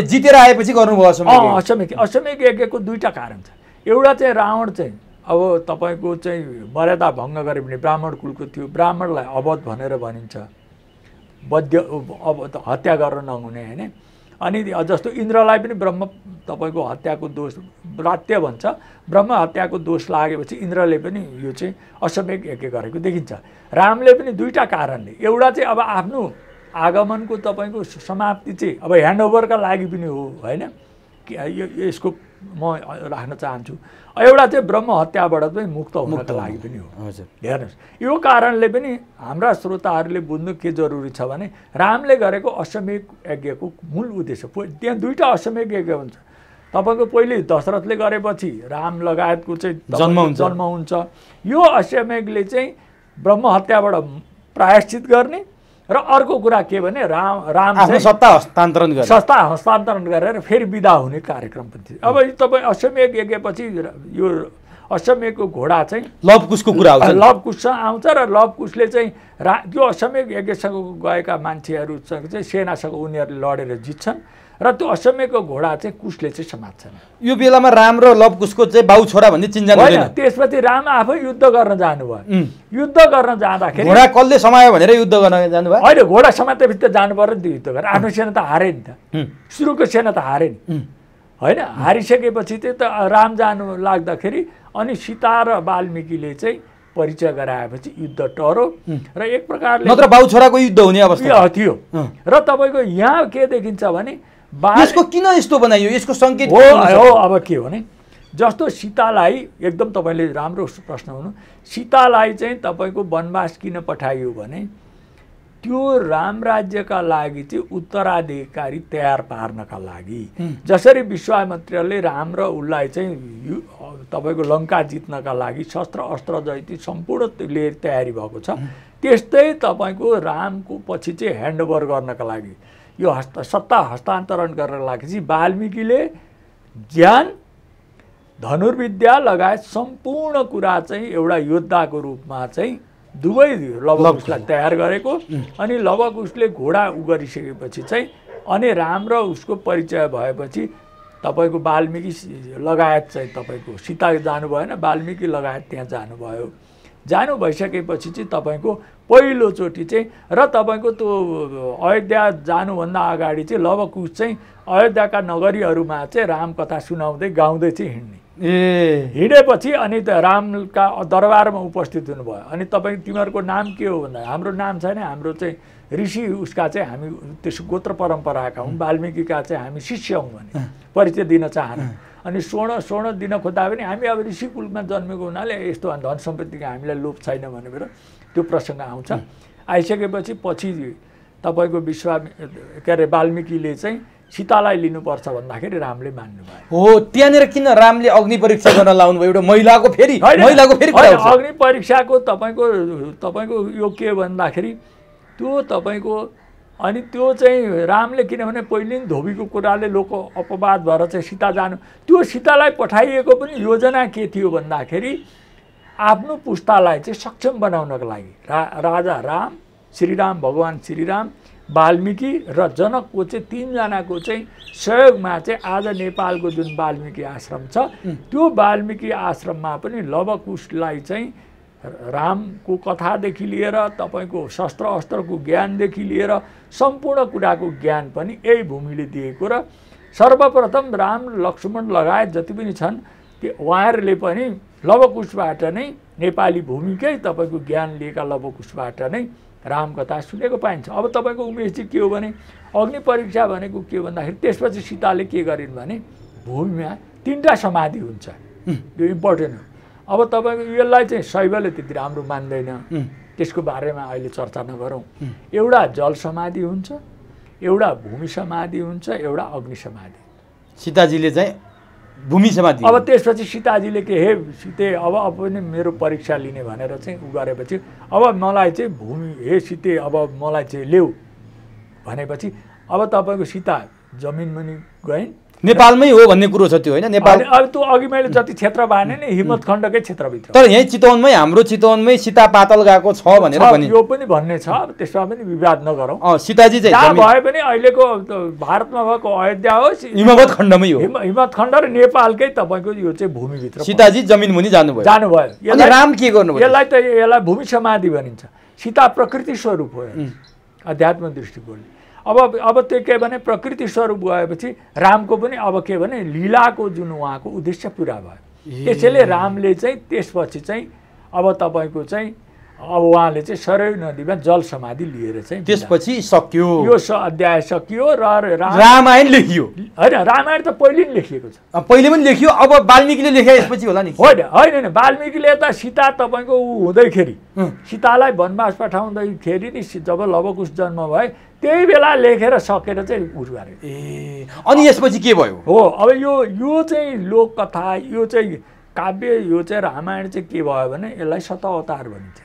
S2: जितेर आएपछि गर्नुभयो
S1: अश्वमेध यज्ञको दुईटा कारण छ। एउटा चाहिँ रावण चाहिँ अब तपाईँको चाहिँ मर्यादा भङ्ग गरे भने ब्राह्मण कुलको थियो, ब्राह्मणलाई अवध भनेर भनिन्छ, वध्य अब हत्या गर्न नहुने होइन। अनि जस्तो इन्द्रलाई पनि ब्रह्म तपाईँको हत्याको दोष व्रात्य भन्छ, ब्रह्म हत्याको दोष लागेपछि इन्द्रले पनि यो चाहिँ अश्वमेध यज्ञ गरेको देखिन्छ। रामले पनि दुईटा कारणले, एउटा चाहिँ अब आफ्नो आगमनको तपाईँको समाप्ति चाहिँ अब ह्यान्डओभरका लागि पनि हो होइन, यसको म राख्न चाहन्छु। एउटा चाहिँ ब्रह्म हत्याबाट पनि मुक्त हुनको लागि पनि हो। हेर्नुहोस्, यो कारणले पनि हाम्रा श्रोताहरूले बुझ्नु के जरुरी छ भने रामले गरेको अश्वमेध यज्ञको मूल उद्देश्य त्यहाँ दुईटा अश्वमेध यज्ञ हुन्छ। तपाईँको पहिले दशरथले गरेपछि राम लगायतको चाहिँ जन्म हुन्छ। यो अश्वमेधले चाहिँ ब्रह्म हत्याबाट प्रायश्चित गर्ने र अर्को कुरा के भने राम
S2: सत्ता हस्तान्तरण
S1: गरेर फेरि विदा हुने कार्यक्रम पनि थियो। अब तपाईँ अश्वमेध यज्ञपछि यो अश्वमेधको घोडा चाहिँ
S2: लवकुशको कुरा आउँछ,
S1: लवकुशसँग आउँछ र लवकुशले चाहिँ त्यो अश्वमेध यज्ञसँग गएका मान्छेहरूसँग चाहिँ सेनासँग उनीहरूले लडेर जित्छन् र त्यो अश्वमेधको घोडा चाहिँ कुशले चाहिँ समात्छन्।
S2: यो बेलामा राम र लवकुशको चाहिँ बाउ छोरा भन्ने चिन्जान
S1: होइन। त्यसपछि राम आफै युद्ध गर्न जानुभयो। युद्ध गर्न जाँदाखेरि
S2: घोडा कसले समायो भनेर युद्ध गर्न जानुभयो?
S1: होइन, घोडा समातेपछि त जानु पर्यो नि त युद्ध गरेर। आफ्नो सेना त हारे नि त, सुरुको सेना त हारे नि होइन। हारिसकेपछि चाहिँ त राम जानु लाग्दाखेरि अनि सीता र वाल्मिकीले चाहिँ परिचय गराएपछि युद्ध टर्यो र एक प्रकारले
S2: नत्र बाउ छोराको युद्ध हुने अवस्था
S1: थियो। र तपाईँको यहाँ के देखिन्छ भने
S2: यसको किन यस्तो बनाइयो, यसको सङ्केत
S1: हो। अब के भने जस्तो सीतालाई एकदम तपाईँले राम्रो प्रश्न हुनु, सीतालाई चाहिँ तपाईँको वनवास किन पठाइयो भने त्यो राम राज्यका लागि चाहिँ उत्तराधिकारी तयार पार्नका लागि। जसरी विश्वामित्रले राम र उसलाई चाहिँ तपाईँको लङ्का जित्नका लागि शस्त्र अस्त्र जति सम्पूर्ण लिएर तयारी भएको छ, त्यस्तै तपाईँको रामको पछि चाहिँ ह्यान्डओभर गर्नका लागि यो सत्ता हस्तान्तरण गर्नका लागि चाहिँ वाल्मिकीले ज्ञान धनुर्विद्या लगायत सम्पूर्ण कुरा चाहिँ एउटा योद्धाको रूपमा चाहिँ दुवै लवकुशलाई तयार गरेको। अनि लवकुशले घोडा गरिसकेपछि चाहिँ अनि राम र उसको परिचय भएपछि तपाईँको वाल्मिकी लगायत चाहिँ तपाईँको सीता जानु भएन, वाल्मिकी लगायत त्यहाँ जानुभयो। जानु भइसकेपछि चाहिँ तपाईँको पहिलोचोटि चाहिँ र तपाईँको त्यो अयोध्या जानुभन्दा अगाडि चाहिँ लवकुश चाहिँ अयोध्याका नगरीहरूमा चाहिँ रामकथा सुनाउँदै गाउँदै चाहिँ हिँड्ने। हिँडेपछि अनि त रामका दरबारमा उपस्थित हुनुभयो। अनि तपाईँ तिमीहरूको नाम के हो भन्दा हाम्रो नाम छैन, हाम्रो चाहिँ ऋषि उसका चाहिँ हामी त्यसो गोत्र परम्पराका हौँ, वाल्मिकीका चाहिँ हामी शिष्य हौँ भने परिचय दिन चाहनु। अनि स्वर्ण दिन खोज्दा पनि हामी अब ऋषि कुलमा जन्मेको हुनाले यस्तो धन सम्पत्तिको हामीलाई लोभ छैन भनेर त्यो प्रसङ्ग आउँछ। आइसकेपछि पछि तपाईँको के अरे वाल्मिकीले चाहिँ सीतालाई लिनुपर्छ भन्दाखेरि रामले मान्नुभयो।
S2: हो, त्यहाँनिर किन रामले अग्नि परीक्षा गर्न लाउनु भयो? एउटा महिलाको फेरि
S1: अग्नि परीक्षाको तपाईँको यो के भन्दाखेरि त्यो तपाईँको अनि त्यो चाहिँ रामले किनभने पहिले नि धोबीको कुराले लोक अपवाद भएर चाहिँ सीता जानु, त्यो सीतालाई पठाइएको पनि योजना के थियो भन्दाखेरि आफ्नो पुस्तालाई चाहिँ सक्षम बनाउनको लागि राजा राम, श्रीराम भगवान् श्रीराम, वाल्मिकी र जनकको चाहिँ तीनजनाको चाहिँ सहयोगमा चाहिँ आज नेपालको जुन वाल्मिकी आश्रम छ त्यो वाल्मिकी आश्रममा पनि लवकुशलाई चाहिँ रामको कथादेखि लिएर तपाईँको शस्त्र अस्त्रको ज्ञानदेखि लिएर सम्पूर्ण कुराको ज्ञान पनि यही भूमिले दिएको र सर्वप्रथम राम लक्ष्मण लगायत जति पनि छन् त्यो उहाँहरूले पनि लवकुशबाट नै नेपाली भूमिकै तपाईँको ज्ञान लिएका लवकुशबाट नै राम कथा सुनेको पाइन्छ। अब तपाईँको उमेशजी के हो भने अग्नि परीक्षा भनेको के हो भन्दाखेरि त्यसपछि सीताले के गरिन् भने भूमिमा 3टा समाधि हुन्छ, यो इम्पोर्टेन्ट हो। अब तपाईँको यसलाई चाहिँ शैवले त्यति राम्रो मान्दैन, त्यसको बारेमा अहिले चर्चा नगरौँ। एउटा जल समाधि हुन्छ, एउटा भूमि समाधि हुन्छ, एउटा अग्नि समाधि।
S2: सीताजीले चाहिँ भूमि समाधि।
S1: अब त्यसपछि सीताजीले के हे सीते अब पनि मेरो परीक्षा लिने भनेर चाहिँ उ गरेपछि अब मलाई चाहिँ भूमि हे सीते अब मलाई चाहिँ ल्याऊ भनेपछि अब तपाईँको सीता जमिन मुनि गइन्।
S2: नेपालमै हो भन्ने कुरो छ त्यो होइन? नेपाल
S1: अब त्यो अघि मैले जति क्षेत्र बाने नि हिम्मतखण्डकै क्षेत्रभित्र,
S2: तर यही चितवनमै हाम्रो चितवनमै सीता पातल गएको छ भनेर पनि
S1: यो पनि भन्ने छ। अब त्यसमा पनि विवाद नगरौँ।
S2: सीताजी चाहिँ
S1: भए पनि अहिलेको भारतमा भएको अयोध्या होस्
S2: हिमवत खण्डमै हो,
S1: हिमवत खण्ड र नेपालकै तपाईँको यो चाहिँ भूमिभित्र
S2: सीताजी जमिन मुनि जानुभयो। अनि राम के गर्नुभयो?
S1: यसलाई भूमि समाधि भनिन्छ। सीता प्रकृति स्वरूप हो अध्यात्म दृष्टिकोणले। अब त्यो के भने प्रकृति स्वरूप गएपछि रामको पनि अब के भने लीलाको जुन उहाँको उद्देश्य पुरा भयो। त्यसैले रामले चाहिँ त्यसपछि चाहिँ अब तपाईँको चाहिँ अब उहाँले चाहिँ सरयू नदीमा जल समाधि लिएर चाहिँ
S2: त्यसपछि सक्यो,
S1: यो अध्याय सकियो र
S2: रामायण लेखियो।
S1: होइन, रामायण त पहिले नै लेखिएको छ,
S2: पहिले पनि लेखियो। अब वाल्मिकीले लेखे यसपछि होला नि? होइन
S1: होइन, वाल्मिकीले त सीता तपाईँको ऊ हुँदैखेरि सीतालाई वनवास पठाउँदैखेरि नि जब लवकुश जन्म भए त्यही बेला लेखेर सकेर चाहिँ उठ गरे।
S2: अनि यसपछि के भयो?
S1: हो, अब यो चाहिँ लोककथा, यो चाहिँ काव्य, यो चाहिँ रामायण चाहिँ के भयो भने यसलाई शतावतार भनिन्छ।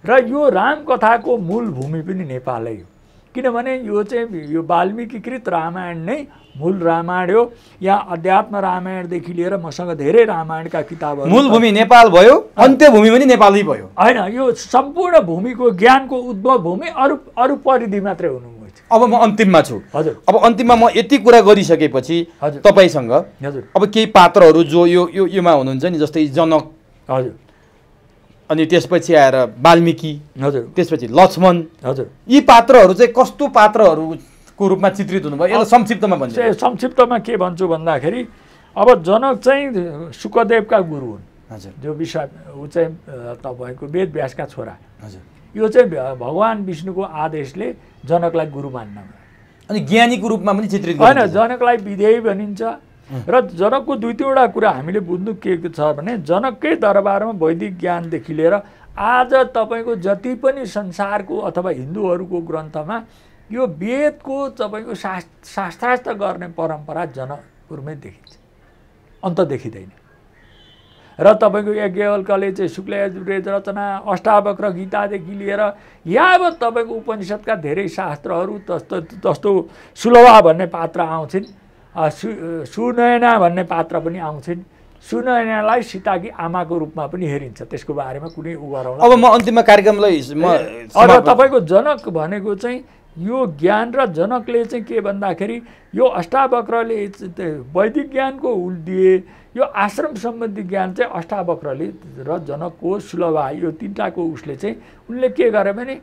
S1: र यो रामकथाको मूल भूमि पनि नेपालै हो, किनभने यो चाहिँ यो वाल्मिकीकृत रामायण नै मूल रामायण हो। यहाँ अध्यात्म रामायणदेखि लिएर मसँग धेरै रामायणका किताबहरू।
S2: मूल भूमि नेपाल भयो, अन्त्य भूमि पनि नेपालै भयो।
S1: होइन, यो सम्पूर्ण भूमिको ज्ञानको उद्भव भूमि अरू परिधि मात्रै हुनु।
S2: अब म अन्तिममा छु।
S1: हजुर।
S2: अब अन्तिममा म यति कुरा गरिसकेपछि तपाईँसँग अब केही पात्रहरू जो योमा हुनुहुन्छ नि, जस्तै जनक,
S1: हजुर,
S2: अनि त्यसपछि आएर वाल्मिकी,
S1: हजुर,
S2: त्यसपछि लक्ष्मण,
S1: हजुर,
S2: यी पात्रहरू चाहिँ कस्तो पात्रहरूको रूपमा चित्रित हुनुभयो? यसलाई संक्षिप्तमा भन्छु।
S1: संक्षिप्तमा के भन्छु भन्दाखेरि अब जनक चाहिँ शुकदेवका गुरु हुन्।
S2: हजुर।
S1: जो ऊ चाहिँ तपाईँको वेद व्यासका छोरा।
S2: हजुर।
S1: यो चाहिँ भगवान् विष्णुको आदेशले जनकलाई गुरु मान्न।
S2: अनि ज्ञानीको रूपमा पनि चित्रित
S1: होइन, जनकलाई विधेयी भनिन्छ। र जनकको 2-3वटा कुरा हामीले बुझ्नु के छ भने जनककै दरबारमा वैदिक ज्ञानदेखि लिएर आज तपाईँको जति पनि संसारको अथवा हिन्दूहरूको ग्रन्थमा यो वेदको तपाईँको शास्त्रार्थ गर्ने परम्परा जनकपुरमै देखिन्छ, अन्त देखिँदैन। र तपाईँको याज्ञवल्क्यले चाहिँ शुक्ल यजुर्वेद रचना, अष्टावक्र गीतादेखि लिएर यावत तपाईँको उपनिषदका धेरै शास्त्रहरू जस्तो सुलभा भन्ने पात्र आउँछन्, सुनयना भन्ने पात्र पनि आउँछन्। सुनयनालाई सीताकी आमाको रूपमा पनि हेरिन्छ, त्यसको बारेमा कुनै उ गरौँ।
S2: अब म अन्तिममा कार्यक्रमलाई
S1: अब तपाईँको जनक भनेको चाहिँ यो ज्ञान र जनकले चाहिँ के भन्दाखेरि यो अष्टावक्रले वैदिक ज्ञानको उल दिए, यो आश्रम सम्बन्धी ज्ञान चाहिँ अष्टावक्रले र जनकको सुलभा यो 3टाको उसले चाहिँ उनले के गरे भने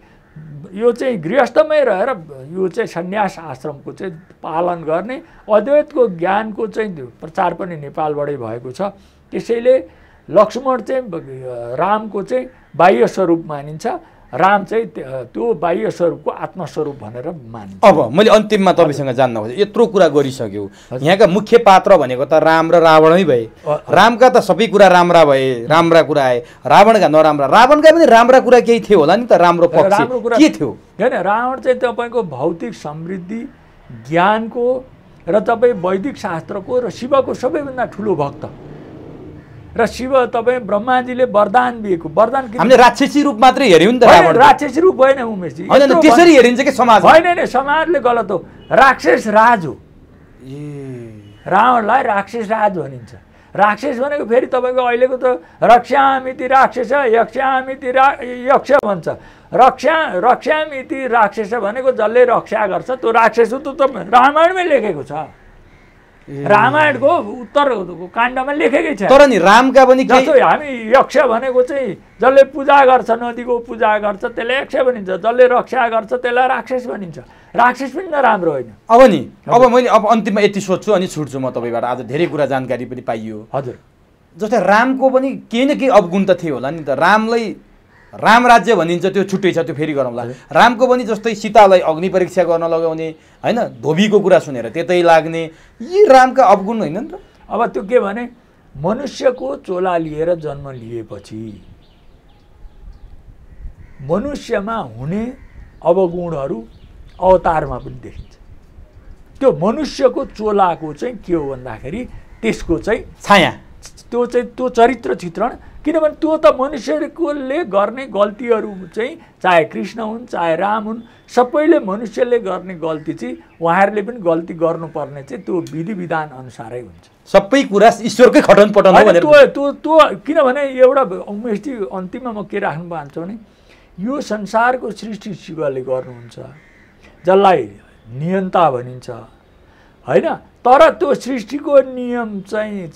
S1: यो चाहिँ गृहस्थमै रहेर यो चाहिँ सन्यास आश्रमको चाहिँ पालन गर्ने अद्वैतको ज्ञानको चाहिँ प्रचार पनि नेपालबाटै भएको छ। त्यसैले लक्ष्मण चाहिँ रामको चाहिँ बाह्य स्वरूप मानिन्छ, राम चाहिँ त्यो बाह्य स्वरूपको आत्मस्वरूप भनेर मानिन्छ।
S2: अब मैले अन्तिममा तपाईँसँग जान्न खोजेँ, यत्रो कुरा गरिसक्यो। यहाँका मुख्य पात्र भनेको त राम र रावणै भए। रामका त सबै कुरा राम्रा भए, राम्रा कुरा आए, रावणका नराम्रा। रावणका पनि राम्रा कुरा केही थियो होला नि त? राम्रो पक्ष के थियो?
S1: होइन, रावण चाहिँ तपाईँको भौतिक समृद्धि, ज्ञानको र तपाईँ वैदिक शास्त्रको र शिवको सबैभन्दा ठुलो भक्त। र शिव तपाईँ ब्रह्माजीले वरदान दिएको, वरदान
S2: हामीले राक्षसी रूप मात्रै हेर्यौँ नि त।
S1: राक्षसी रूप होइन उमेशजी,
S2: होइन त्यसरी हेरिन्छ कि समाज?
S1: होइन, समाजले गलत हो। राक्षस राज हो, रावणलाई राक्षस राज भनिन्छ। राक्षस भनेको फेरि तपाईँको अहिलेको त रक्षामिति राक्षस, यक्षामिति यक्ष भन्छ। रक्षामिति राक्षस भनेको जसले रक्षा गर्छ त्यो राक्षस हो। त रामायणमै लेखेको छ, रामायणको उत्तरको काण्डमा लेखेकै छ।
S2: तर नि रामका पनि
S1: जस्तो हामी यक्ष भनेको चाहिँ जसले पूजा गर्छ, नदीको पूजा गर्छ त्यसलाई यक्ष भनिन्छ, जसले रक्षा गर्छ त्यसलाई राक्षस भनिन्छ। राक्षस पनि नराम्रो होइन।
S2: अब नि मैले अन्तिममा यति सोध्छु अनि छुट्छु म तपाईँबाट। आज धेरै कुरा जानकारी पनि पाइयो।
S1: हजुर।
S2: जस्तै रामको पनि केही न केही अवगुण त थियो होला नि त? राम राज्य भनिन्छ त्यो छुट्टै छ, त्यो फेरि गरौँला। रामको पनि जस्तै सीतालाई अग्नि परीक्षा गर्न लगाउने होइन, धोबीको कुरा सुनेर त्यतै लाग्ने, यी रामका अवगुण होइन नि त।
S1: अब त्यो के भने मनुष्यको चोला लिएर जन्म लिएपछि मनुष्यमा हुने अवगुणहरू अवतारमा पनि देखिन्छ। त्यो मनुष्यको चोलाको चाहिँ के हो भन्दाखेरि त्यसको चाहिँ
S2: छाया,
S1: त्यो चरित्र चित्रण। किनभने त्यो त मनुष्यले गर्ने गल्तीहरू चाहिँ चाहे कृष्ण हुन् चाहे राम हुन्, सबैले मनुष्यले गर्ने गल्ती चाहिँ उहाँहरूले पनि गल्ती गर्नुपर्ने चाहिँ त्यो विधि विधान अनुसारै हुन्छ।
S2: सबै कुरा ईश्वरकै खटन पटन हो भनेर
S1: त्यो किनभने एउटा उमेशजी अन्तिममा म के राख्नु चाहन्छु भने यो संसारको सृष्टि शिवले गर्नुहुन्छ, जसलाई नियन्ता भनिन्छ होइन। तर त्यो सृष्टिको नियम चाहिँ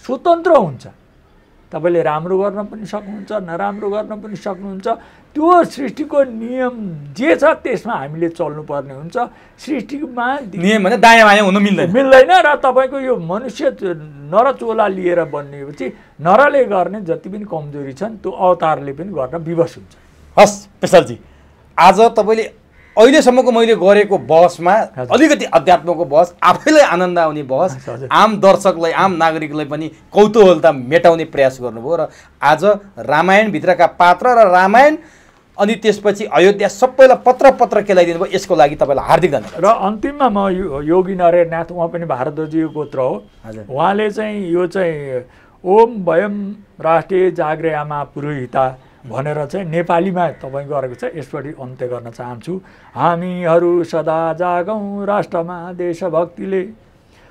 S1: स्वतन्त्र हुन्छ। तपाईँले राम्रो गर्न पनि सक्नुहुन्छ, नराम्रो गर्न पनि सक्नुहुन्छ। त्यो सृष्टिको नियम जे छ त्यसमा हामीले चल्नुपर्ने हुन्छ। सृष्टिमा
S2: नियम भने दायाँ बायाँ हुनु
S1: मिल्दैन। र तपाईँको यो मनुष्य नर चोला लिएर बनिएपछि नरले गर्ने जति पनि कमजोरी छन् त्यो अवतारले पनि गर्न विवश हुन्छ।
S2: हस् पेशलजी, आज तपाईँले अहिलेसम्मको मैले गरेको बहसमा अलिकति अध्यात्मको बहस, आफैलाई आनन्द आउने बहस, आम दर्शकलाई आम नागरिकलाई पनि कौतूहलता मेटाउने प्रयास गर्नुभयो। र आज रामायणभित्रका पात्र र रामायण अनि त्यसपछि अयोध्या सबैलाई पत्र केलाइदिनु भयो, यसको लागि तपाईँलाई हार्दिक धन्यवाद।
S1: र अन्तिममा म योगी नारायणनाथ, उहाँ पनि भारद्वाजीय गोत्र हो, उहाँले चाहिँ यो चाहिँ ओम वयम राष्ट्रिय जागृयामा पुरोहिता भनेर चाहिँ नेपालीमा तपाईँ गरेको छ। यसपट्टि अन्त्य गर्न चाहन्छु। हामीहरू सदा जागौँ राष्ट्रमा देशभक्तिले,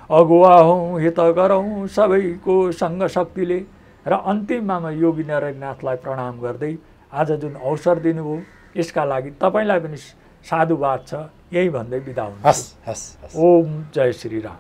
S1: अगुवा हौँ हित गरौँ सबैको सङ्ग शक्तिले। र अन्तिममा म योगी नारायणनाथलाई प्रणाम गर्दै आज जुन अवसर दिनुभयो यसका लागि तपाईँलाई पनि साधुवाद छ, यही भन्दै बिदा हुनु।
S2: हस् हस्।
S1: ओम जय श्री राम।